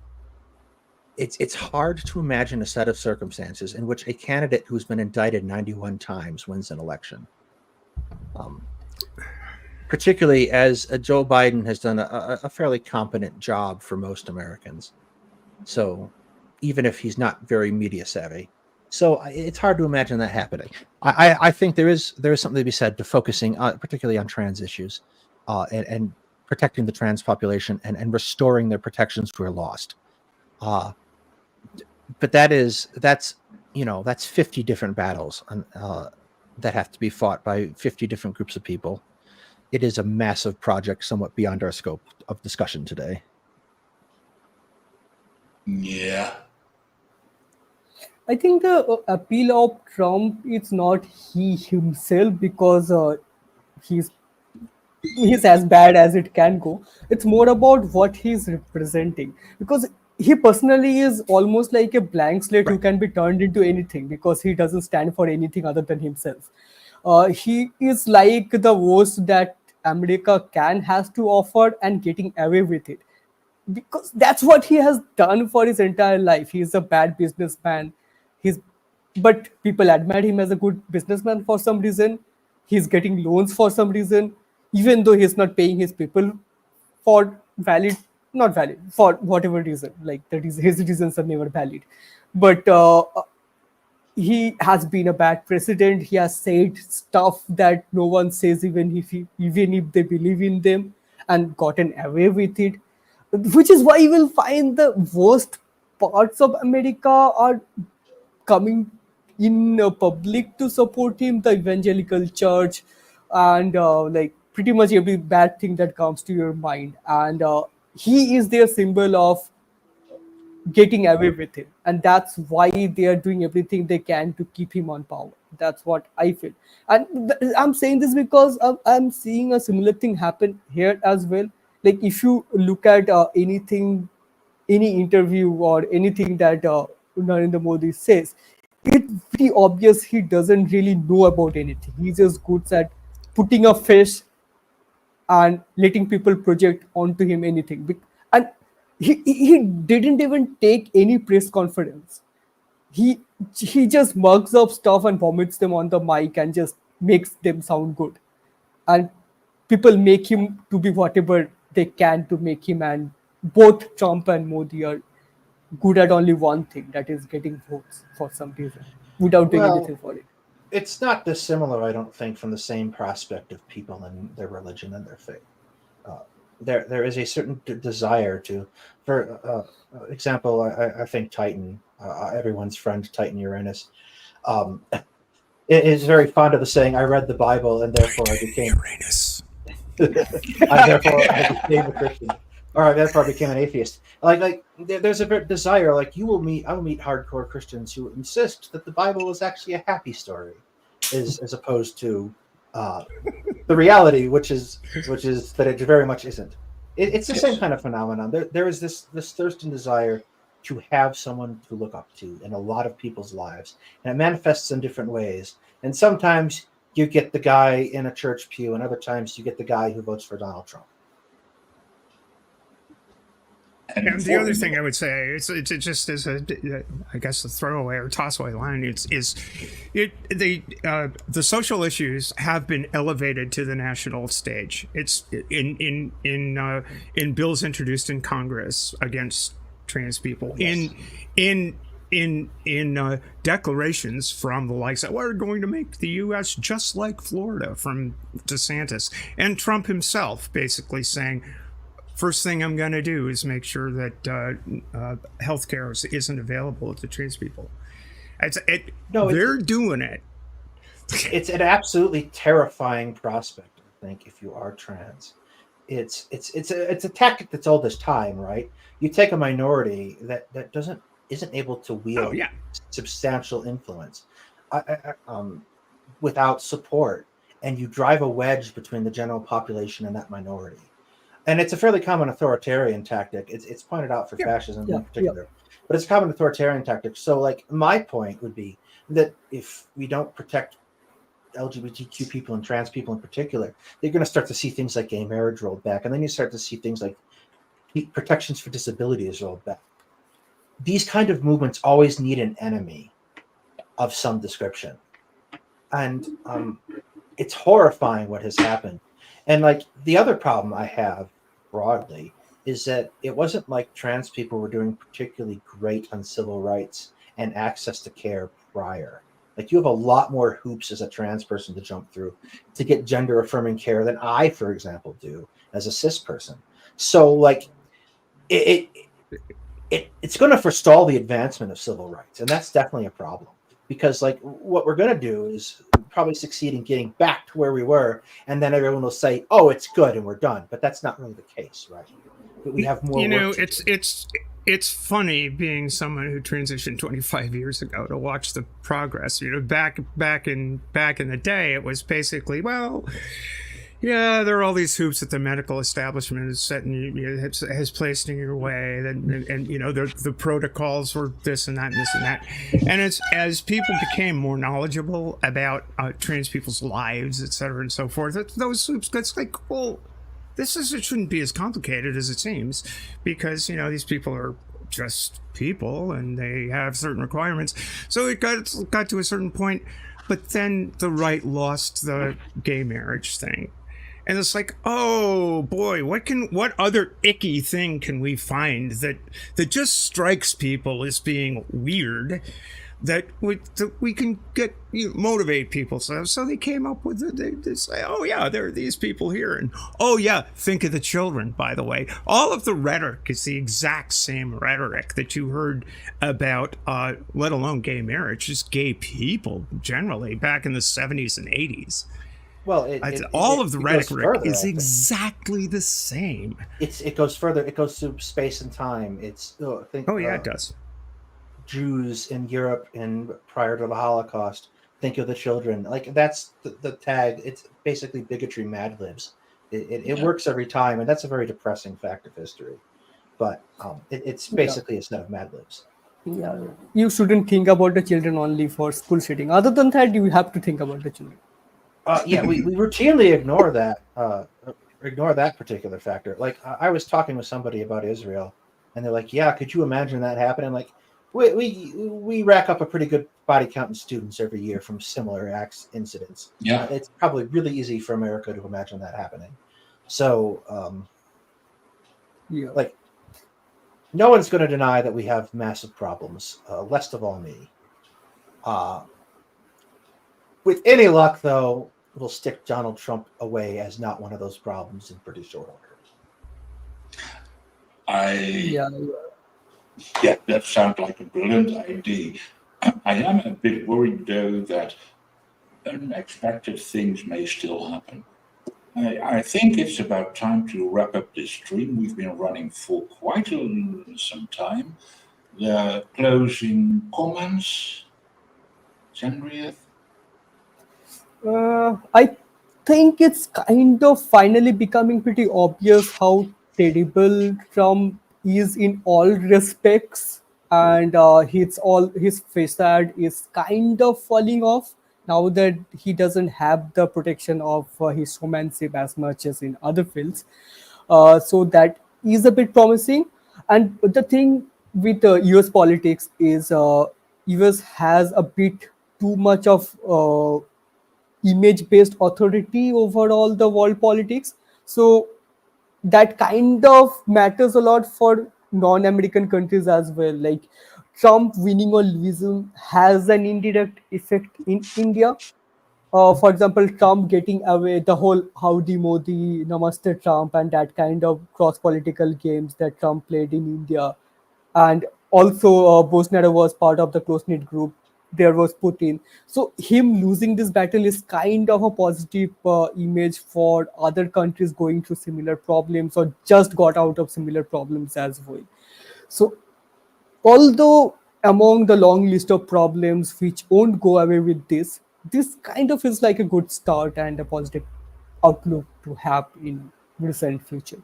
It's hard to imagine a set of circumstances in which a candidate who's been indicted 91 times wins an election. Particularly as Joe Biden has done a fairly competent job for most Americans. So even if he's not very media savvy. So it's hard to imagine that happening. I think there is something to be said to focusing particularly on trans issues and protecting the trans population and restoring their protections who are lost. But that's 50 different battles that have to be fought by 50 different groups of people. It is a massive project, somewhat beyond our scope of discussion today. Yeah. I think the appeal of Trump is not he himself, because he's as bad as it can go. It's more about what he's representing, because he personally is almost like a blank slate who can be turned into anything, because he doesn't stand for anything other than himself. He is like the worst that America has to offer, and getting away with it, because that's what he has done for his entire life. He's a bad businessman. But people admire him as a good businessman for some reason. He's getting loans for some reason, even though he's not paying his people for not valid, for whatever reason. Like his reasons are never valid. But he has been a bad president. He has said stuff that no one says, even if they believe in them, and gotten away with it. Which is why you will find the worst parts of America are coming in public to support him, the evangelical church, and like pretty much every bad thing that comes to your mind. And he is their symbol of getting away with it, and that's why they are doing everything they can to keep him on power. That's what I feel. And I'm saying this because I'm seeing a similar thing happen here as well. Like if you look at any interview or anything that Narendra Modi says, it's pretty obvious he doesn't really know about anything. He's just good at putting a face and letting people project onto him anything. And he didn't even take any press conference. He just mugs up stuff and vomits them on the mic and just makes them sound good. And people make him to be whatever they can to make him, and both Trump and Modi are good at only one thing, that is getting votes for some reason without doing anything for it. it's not dissimilar, I don't think, from the same prospect of people and their religion and their faith. There is a certain desire to, for example, I think Titan, everyone's friend Titan Uranus, is very fond of the saying, "I read the Bible and therefore I became Uranus. I became a Christian, or I therefore became an atheist." There's a desire, like I will meet hardcore Christians who insist that the Bible is actually a happy story, as opposed to the reality, which is that it very much isn't. It's the same kind of phenomenon. There is this thirst and desire to have someone to look up to in a lot of people's lives, and it manifests in different ways. And sometimes you get the guy in a church pew, and other times you get the guy who votes for Donald Trump. And the other thing I would say, it's just as I guess a throwaway or tossaway line, the social issues have been elevated to the national stage. It's in bills introduced in Congress against trans people, Yes. in declarations from the likes of, we're going to make the U.S. just like Florida, from DeSantis, and Trump himself basically saying, first thing I'm going to do is make sure that healthcare isn't available to trans people. They're doing it. It's an absolutely terrifying prospect, I think, if you are trans. It's a tactic that's old as time, right? You take a minority that isn't able to wield substantial influence without support, and you drive a wedge between the general population and that minority. And it's a fairly common authoritarian tactic. It's pointed out for fascism in particular, but it's a common authoritarian tactic. So, like, my point would be that if we don't protect LGBTQ people and trans people in particular, they're going to start to see things like gay marriage rolled back, and then you start to see things like protections for disabilities rolled back. These kind of movements always need an enemy of some description, and it's horrifying what has happened. And like the other problem I have broadly is that it wasn't like trans people were doing particularly great on civil rights and access to care prior. Like, you have a lot more hoops as a trans person to jump through to get gender affirming care than I, for example, do as a cis person. So like it's going to forestall the advancement of civil rights, and that's definitely a problem, because like what we're going to do is probably succeed in getting back to where we were, and then everyone will say, "Oh, it's good," and we're done. But that's not really the case, right? But we have more. It's funny being someone who transitioned 25 years ago to watch the progress. Back in the day, it was basically, well, yeah, there are all these hoops that the medical establishment has has placed in your way, and the protocols were this and that and this and that. And as people became more knowledgeable about trans people's lives, et cetera, and so forth, those hoops gets like, well, it shouldn't be as complicated as it seems, because these people are just people and they have certain requirements. So it got to a certain point, but then the right lost the gay marriage thing. And it's like, oh boy, what other icky thing can we find that just strikes people as being weird, that we can get motivate people? So they came up with it. They say, oh yeah, there are these people here, and oh yeah, think of the children. By the way, all of the rhetoric is the exact same rhetoric that you heard about, let alone gay marriage, just gay people generally back in the 70s and 80s. Well, all of the rhetoric is exactly the same. It goes further. It goes through space and time. It does. Jews in Europe and prior to the Holocaust, think of the children. Like, that's the tag. It's basically bigotry Mad Libs. It works every time, and that's a very depressing fact of history. But it's basically a set of Mad Libs. Yeah, you shouldn't think about the children only for school setting. Other than that, you have to think about the children. We routinely ignore that particular factor. Like, I was talking with somebody about Israel, and they're like, "Yeah, could you imagine that happening?" Like, we rack up a pretty good body count in students every year from similar incidents. Yeah, it's probably really easy for America to imagine that happening. So, like, no one's going to deny that we have massive problems, least of all me. With any luck, though, we'll stick Donald Trump away as not one of those problems in pretty short order. Yeah, that sounds like a brilliant idea. I am a bit worried, though, that unexpected things may still happen. I think it's about time to wrap up this stream. We've been running for quite some time. The closing comments, Henriette? I think it's kind of finally becoming pretty obvious how terrible Trump is in all respects, and his facade is kind of falling off now that he doesn't have the protection of his showmanship as much as in other fields. So that is a bit promising. And the thing with US politics is US has a bit too much of image-based authority over all the world politics. So that kind of matters a lot for non-American countries as well. Like Trump winning or losing has an indirect effect in India. For example, Trump getting away the whole Howdy Modi, Namaste Trump, and that kind of cross-political games that Trump played in India. And also, Bolsonaro was part of the close-knit group. There was Putin. So him losing this battle is kind of a positive image for other countries going through similar problems or just got out of similar problems as well. So although among the long list of problems which won't go away with this kind of is like a good start and a positive outlook to have in near future.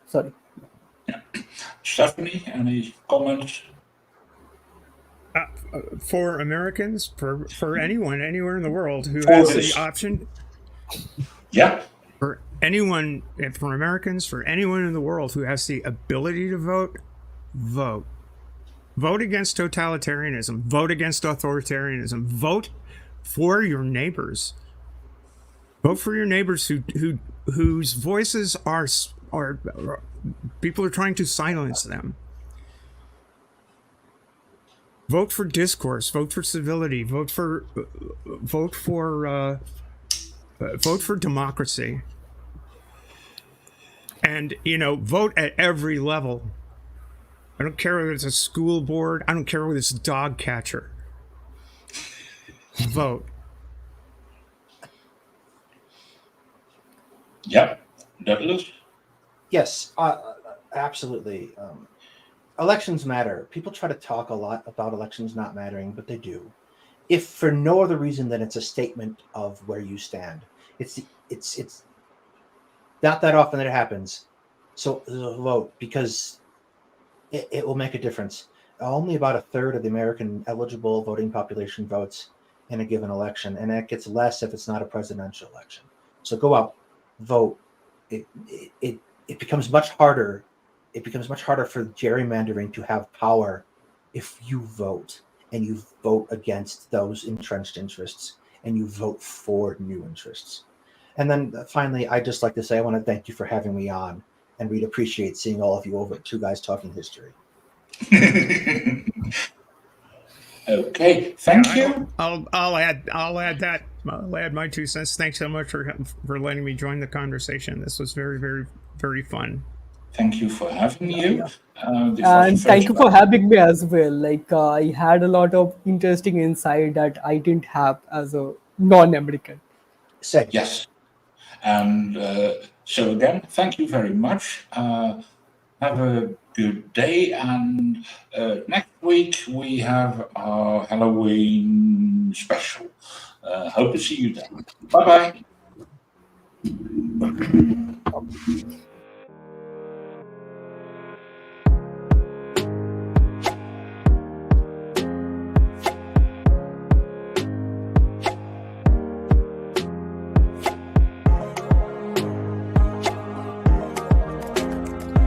Sorry. Stephanie, any comments? For Americans, for anyone, anywhere in the world who has the option. Yeah. For Americans, for anyone in the world who has the ability to vote, vote. Vote against totalitarianism. Vote against authoritarianism. Vote for your neighbors. Vote for your neighbors whose voices are people are trying to silence them. Vote for discourse. Vote for civility. Vote for democracy. And vote at every level. I don't care whether it's a school board. I don't care whether it's a dog catcher. Vote. Yep. Douglas? Yes, absolutely. Elections matter. People try to talk a lot about elections not mattering, but they do. If for no other reason than it's a statement of where you stand. It's not that often that it happens. So vote, because it will make a difference. Only about a third of the American eligible voting population votes in a given election, and that gets less if it's not a presidential election. So go out, vote. It becomes much harder. It becomes much harder for gerrymandering to have power if you vote, and you vote against those entrenched interests, and you vote for new interests. And then finally, I'd just like to say I want to thank you for having me on, and we'd appreciate seeing all of you over at Two Guys Talking History. Okay, thank you. I'll add that. I'll add my 2 cents. Thanks so much for letting me join the conversation. This was very, very, very fun. Thank you for having you. And thank you for having me as well. Like I had a lot of interesting insight that I didn't have as a non-American. Yes. And so again, thank you very much. Have a good day. And next week we have our Halloween special. Hope to see you then. Bye-bye.